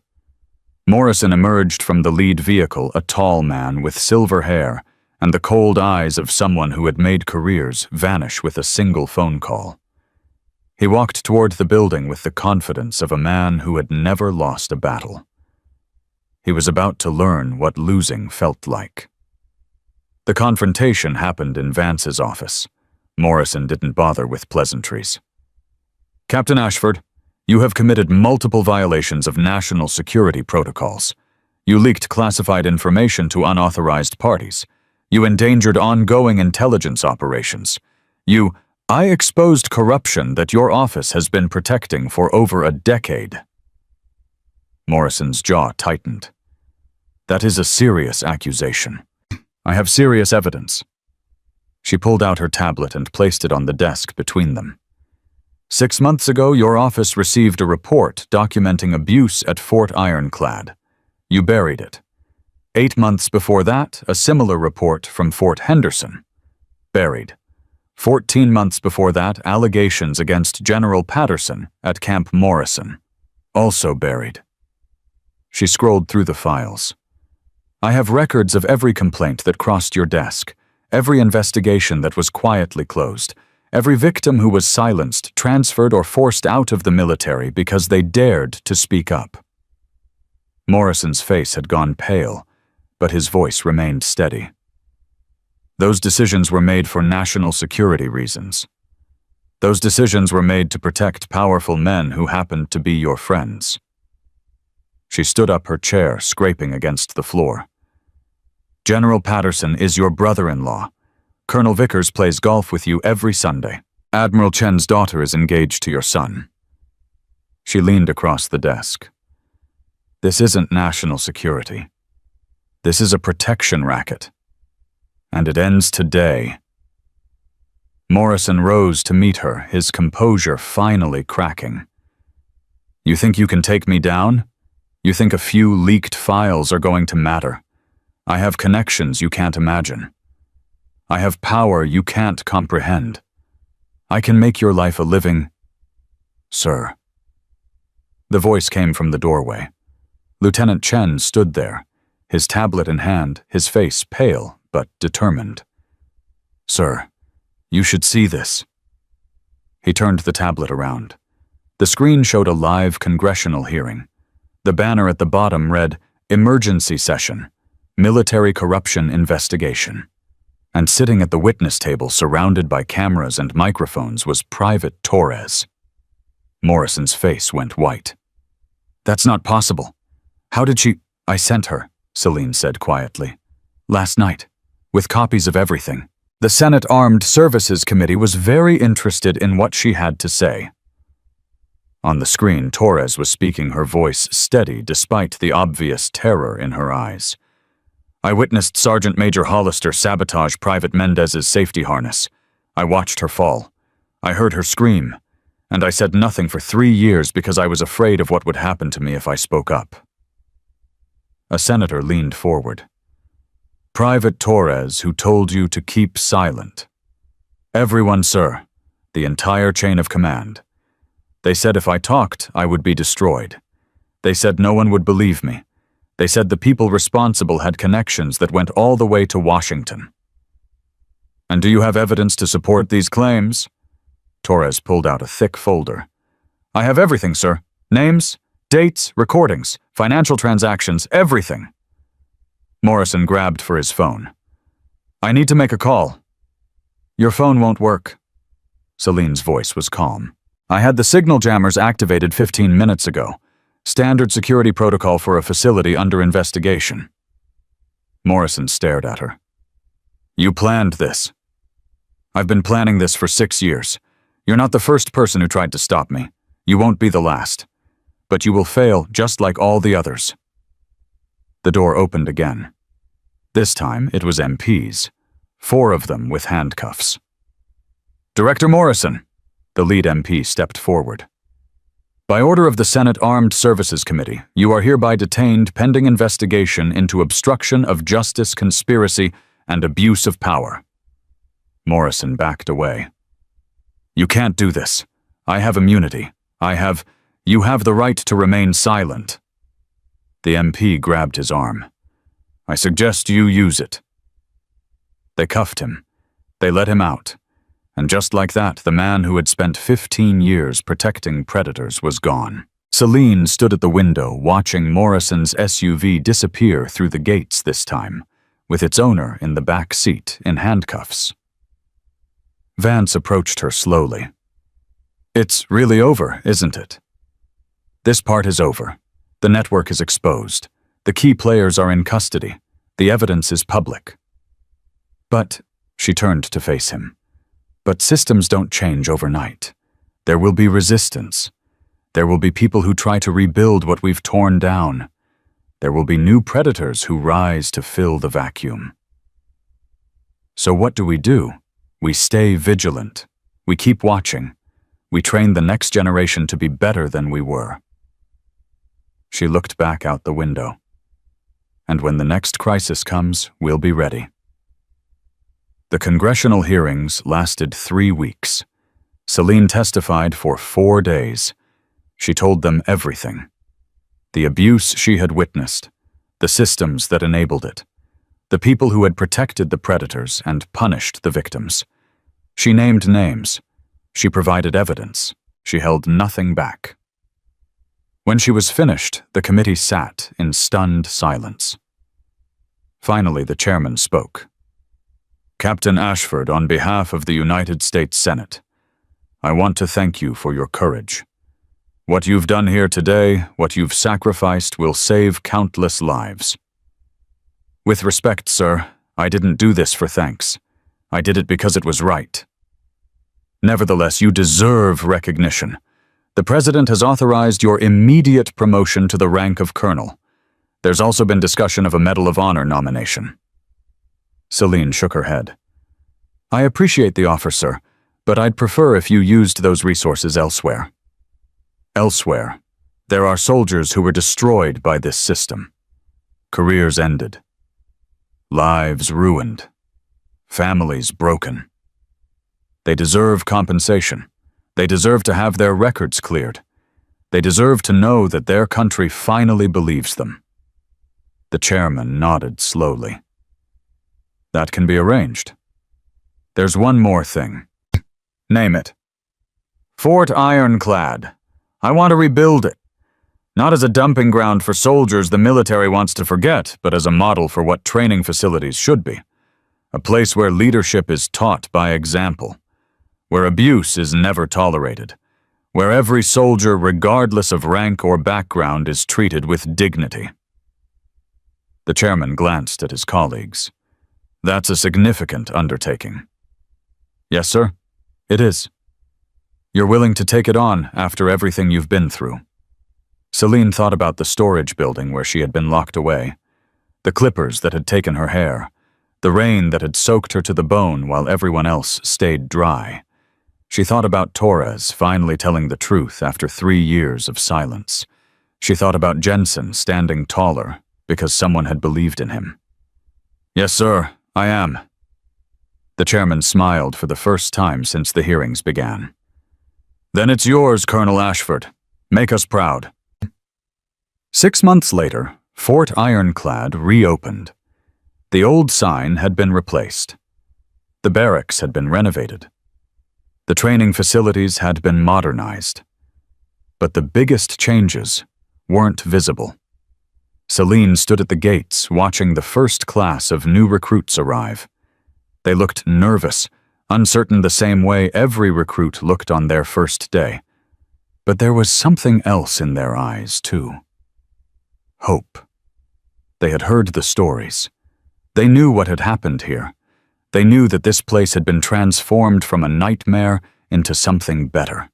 Morrison emerged from the lead vehicle, a tall man with silver hair and the cold eyes of someone who had made careers vanish with a single phone call. He walked toward the building with the confidence of a man who had never lost a battle. He was about to learn what losing felt like. The confrontation happened in Vance's office. Morrison didn't bother with pleasantries. Captain Ashford, you have committed multiple violations of national security protocols. You leaked classified information to unauthorized parties. You endangered ongoing intelligence operations. I exposed corruption that your office has been protecting for over a decade. Morrison's jaw tightened. That is a serious accusation. I have serious evidence. She pulled out her tablet and placed it on the desk between them. 6 months ago, your office received a report documenting abuse at Fort Ironclad. You buried it. 8 months before that, a similar report from Fort Henderson. Buried. 14 months before that, allegations against General Patterson at Camp Morrison. Also buried. She scrolled through the files. I have records of every complaint that crossed your desk, every investigation that was quietly closed, every victim who was silenced, transferred, or forced out of the military because they dared to speak up. Morrison's face had gone pale, but his voice remained steady. Those decisions were made for national security reasons. Those decisions were made to protect powerful men who happened to be your friends. She stood up, her chair scraping against the floor. General Patterson is your brother-in-law. Colonel Vickers plays golf with you every Sunday. Admiral Chen's daughter is engaged to your son. She leaned across the desk. This isn't national security. This is a protection racket. And it ends today. Morrison rose to meet her, his composure finally cracking. You think you can take me down? You think a few leaked files are going to matter? I have connections you can't imagine. I have power you can't comprehend. I can make your life a living... Sir. The voice came from the doorway. Lieutenant Chen stood there, his tablet in hand, his face pale but determined. Sir, you should see this. He turned the tablet around. The screen showed a live congressional hearing. The banner at the bottom read, Emergency Session, Military Corruption Investigation. And sitting at the witness table surrounded by cameras and microphones was Private Torres. Morrison's face went white. That's not possible. How did she... I sent her, Celine said quietly. Last night, with copies of everything. The Senate Armed Services Committee was very interested in what she had to say. On the screen, Torres was speaking, her voice steady despite the obvious terror in her eyes. I witnessed Sergeant Major Hollister sabotage Private Mendez's safety harness. I watched her fall. I heard her scream, and I said nothing for 3 years because I was afraid of what would happen to me if I spoke up. A senator leaned forward. Private Torres, who told you to keep silent. Everyone, sir. The entire chain of command. They said if I talked, I would be destroyed. They said no one would believe me. They said the people responsible had connections that went all the way to Washington. And do you have evidence to support these claims? Torres pulled out a thick folder. I have everything, sir. Names, dates, recordings, financial transactions, everything. Morrison grabbed for his phone. I need to make a call. Your phone won't work. Celine's voice was calm. I had the signal jammers activated 15 minutes ago. Standard security protocol for a facility under investigation. Morrison stared at her. You planned this. I've been planning this for 6 years. You're not the first person who tried to stop me. You won't be the last. But you will fail just like all the others. The door opened again. This time it was MPs, 4 of them with handcuffs. Director Morrison. The lead MP stepped forward. By order of the Senate Armed Services Committee, you are hereby detained pending investigation into obstruction of justice, conspiracy, and abuse of power. Morrison backed away. You can't do this. I have immunity. You have the right to remain silent. The MP grabbed his arm. I suggest you use it. They cuffed him. They let him out. And just like that, the man who had spent 15 years protecting predators was gone. Celine stood at the window, watching Morrison's SUV disappear through the gates this time, with its owner in the back seat in handcuffs. Vance approached her slowly. It's really over, isn't it? This part is over. The network is exposed. The key players are in custody. The evidence is public. But, she turned to face him. But systems don't change overnight. There will be resistance. There will be people who try to rebuild what we've torn down. There will be new predators who rise to fill the vacuum. So what do? We stay vigilant. We keep watching. We train the next generation to be better than we were. She looked back out the window. And when the next crisis comes, we'll be ready. The congressional hearings lasted 3 weeks. Celine testified for 4 days. She told them everything. The abuse she had witnessed, the systems that enabled it, the people who had protected the predators and punished the victims. She named names. She provided evidence. She held nothing back. When she was finished, the committee sat in stunned silence. Finally, the chairman spoke. Captain Ashford, on behalf of the United States Senate, I want to thank you for your courage. What you've done here today, what you've sacrificed, will save countless lives. With respect, sir, I didn't do this for thanks. I did it because it was right. Nevertheless, you deserve recognition. The President has authorized your immediate promotion to the rank of colonel. There's also been discussion of a Medal of Honor nomination. Celine shook her head. I appreciate the offer, sir, but I'd prefer if you used those resources elsewhere. Elsewhere, there are soldiers who were destroyed by this system. Careers ended. Lives ruined. Families broken. They deserve compensation. They deserve to have their records cleared. They deserve to know that their country finally believes them. The chairman nodded slowly. That can be arranged. There's one more thing. Name it. Fort Ironclad. I want to rebuild it. Not as a dumping ground for soldiers the military wants to forget, but as a model for what training facilities should be. A place where leadership is taught by example. Where abuse is never tolerated. Where every soldier, regardless of rank or background, is treated with dignity. The chairman glanced at his colleagues. That's a significant undertaking. Yes, sir. It is. You're willing to take it on after everything you've been through. Celine thought about the storage building where she had been locked away, the clippers that had taken her hair, the rain that had soaked her to the bone while everyone else stayed dry. She thought about Torres finally telling the truth after 3 years of silence. She thought about Jensen standing taller because someone had believed in him. Yes, sir, I am. The chairman smiled for the first time since the hearings began. Then it's yours, Colonel Ashford. Make us proud. 6 months later, Fort Ironclad reopened. The old sign had been replaced. The barracks had been renovated. The training facilities had been modernized. But the biggest changes weren't visible. Celine stood at the gates watching the first class of new recruits arrive. They looked nervous, uncertain the same way every recruit looked on their first day. But there was something else in their eyes, too. Hope. They had heard the stories. They knew what had happened here. They knew that this place had been transformed from a nightmare into something better.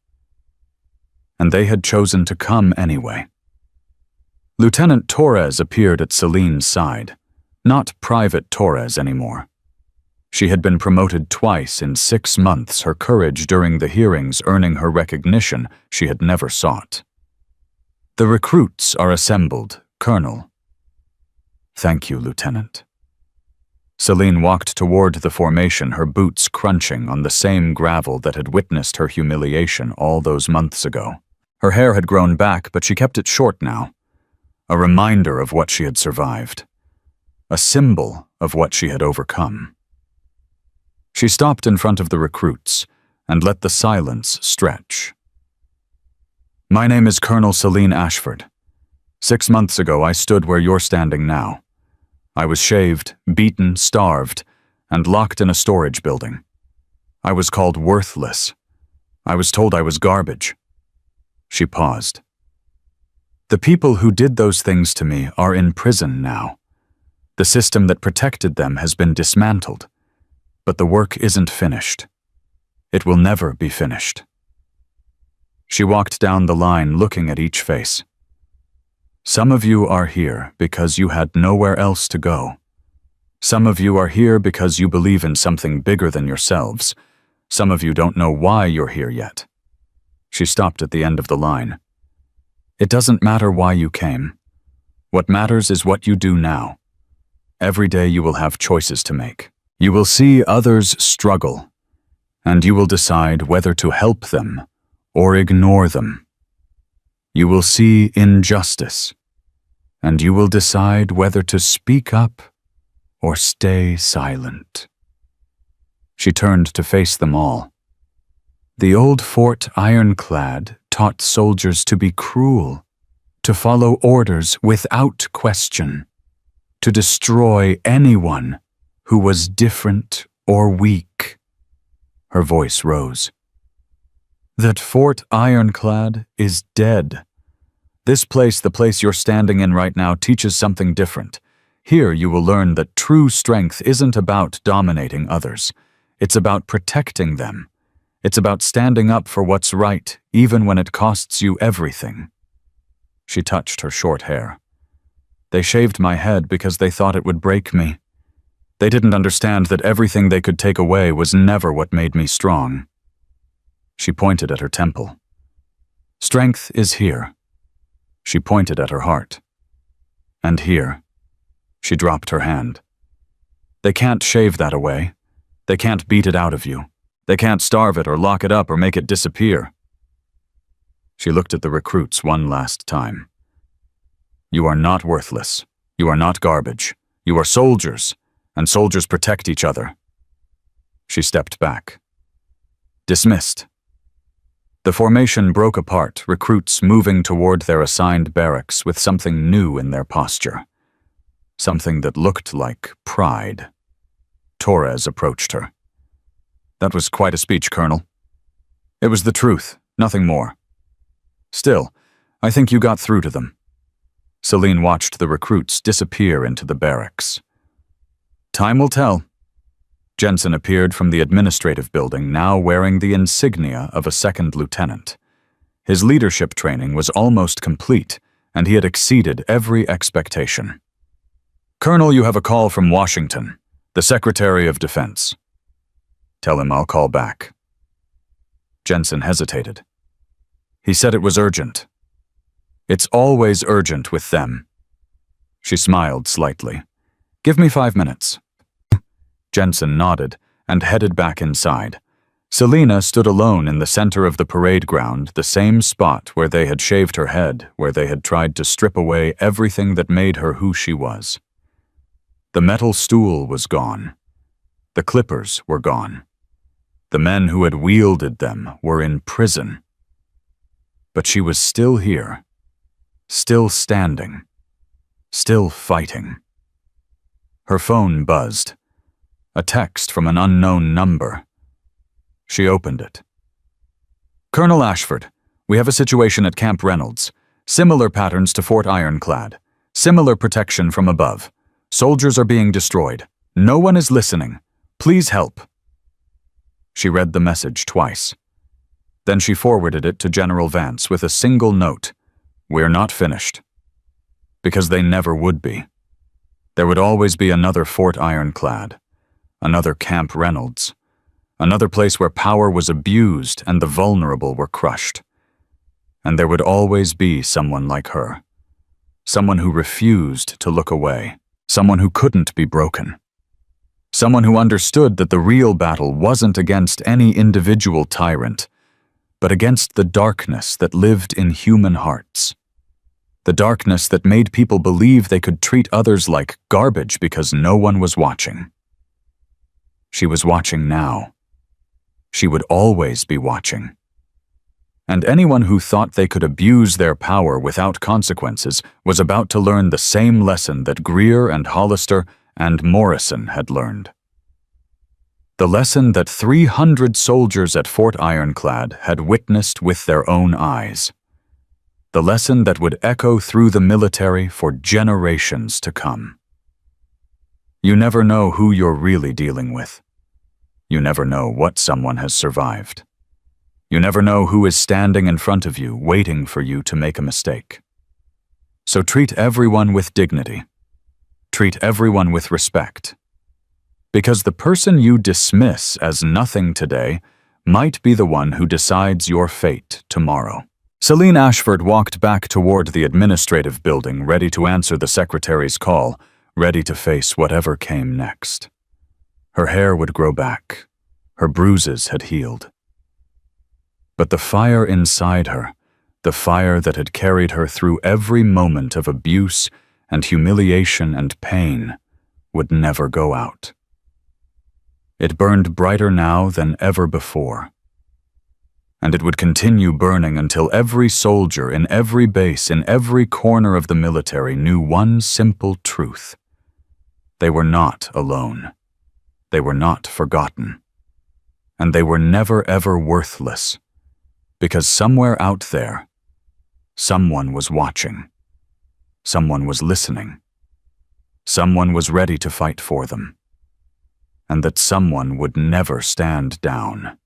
And they had chosen to come anyway. Lieutenant Torres appeared at Celine's side, not Private Torres anymore. She had been promoted twice in 6 months, her courage during the hearings earning her recognition she had never sought. The recruits are assembled, Colonel. Thank you, Lieutenant. Celine walked toward the formation, her boots crunching on the same gravel that had witnessed her humiliation all those months ago. Her hair had grown back, but she kept it short now. A reminder of what she had survived. A symbol of what she had overcome. She stopped in front of the recruits and let the silence stretch. My name is Colonel Celine Ashford. 6 months ago, I stood where you're standing now. I was shaved, beaten, starved, and locked in a storage building. I was called worthless. I was told I was garbage. She paused. The people who did those things to me are in prison now. The system that protected them has been dismantled. But the work isn't finished. It will never be finished. She walked down the line, looking at each face. Some of you are here because you had nowhere else to go. Some of you are here because you believe in something bigger than yourselves. Some of you don't know why you're here yet. She stopped at the end of the line. It doesn't matter why you came. What matters is what you do now. Every day you will have choices to make. You will see others struggle, and you will decide whether to help them or ignore them. You will see injustice, and you will decide whether to speak up or stay silent. She turned to face them all. The old Fort Ironclad taught soldiers to be cruel, to follow orders without question, to destroy anyone who was different or weak. Her voice rose. That Fort Ironclad is dead. This place, the place you're standing in right now, teaches something different. Here you will learn that true strength isn't about dominating others. It's about protecting them. It's about standing up for what's right, even when it costs you everything. She touched her short hair. They shaved my head because they thought it would break me. They didn't understand that everything they could take away was never what made me strong. She pointed at her temple. Strength is here. She pointed at her heart. And here. She dropped her hand. They can't shave that away. They can't beat it out of you. They can't starve it or lock it up or make it disappear. She looked at the recruits one last time. You are not worthless. You are not garbage. You are soldiers, and soldiers protect each other. She stepped back. Dismissed. The formation broke apart, recruits moving toward their assigned barracks with something new in their posture. Something that looked like pride. Torres approached her. That was quite a speech, Colonel. It was the truth, nothing more. Still, I think you got through to them. Celine watched the recruits disappear into the barracks. Time will tell. Jensen appeared from the administrative building, now wearing the insignia of a second lieutenant. His leadership training was almost complete, and he had exceeded every expectation. "Colonel, you have a call from Washington, the Secretary of Defense." "Tell him I'll call back." Jensen hesitated. He said it was urgent. "It's always urgent with them." She smiled slightly. "Give me 5 minutes." Jensen nodded and headed back inside. Selena stood alone in the center of the parade ground, the same spot where they had shaved her head, where they had tried to strip away everything that made her who she was. The metal stool was gone. The clippers were gone. The men who had wielded them were in prison. But she was still here, still standing, still fighting. Her phone buzzed. A text from an unknown number. She opened it. "Colonel Ashford, we have a situation at Camp Reynolds. Similar patterns to Fort Ironclad. Similar protection from above. Soldiers are being destroyed. No one is listening. Please help." She read the message twice. Then she forwarded it to General Vance with a single note. "We're not finished." Because they never would be. There would always be another Fort Ironclad. Another Camp Reynolds. Another place where power was abused and the vulnerable were crushed. And there would always be someone like her. Someone who refused to look away. Someone who couldn't be broken. Someone who understood that the real battle wasn't against any individual tyrant, but against the darkness that lived in human hearts. The darkness that made people believe they could treat others like garbage because no one was watching. She was watching now. She would always be watching. And anyone who thought they could abuse their power without consequences was about to learn the same lesson that Greer and Hollister and Morrison had learned. The lesson that 300 soldiers at Fort Ironclad had witnessed with their own eyes. The lesson that would echo through the military for generations to come. You never know who you're really dealing with. You never know what someone has survived. You never know who is standing in front of you, waiting for you to make a mistake. So treat everyone with dignity. Treat everyone with respect. Because the person you dismiss as nothing today might be the one who decides your fate tomorrow. Celine Ashford walked back toward the administrative building, ready to answer the secretary's call, ready to face whatever came next. Her hair would grow back. Her bruises had healed. But the fire inside her, the fire that had carried her through every moment of abuse and humiliation and pain, would never go out. It burned brighter now than ever before. And it would continue burning until every soldier in every base, in every corner of the military knew one simple truth. They were not alone. They were not forgotten. And they were never ever worthless. Because somewhere out there, someone was watching. Someone was listening. Someone was ready to fight for them. And that someone would never stand down.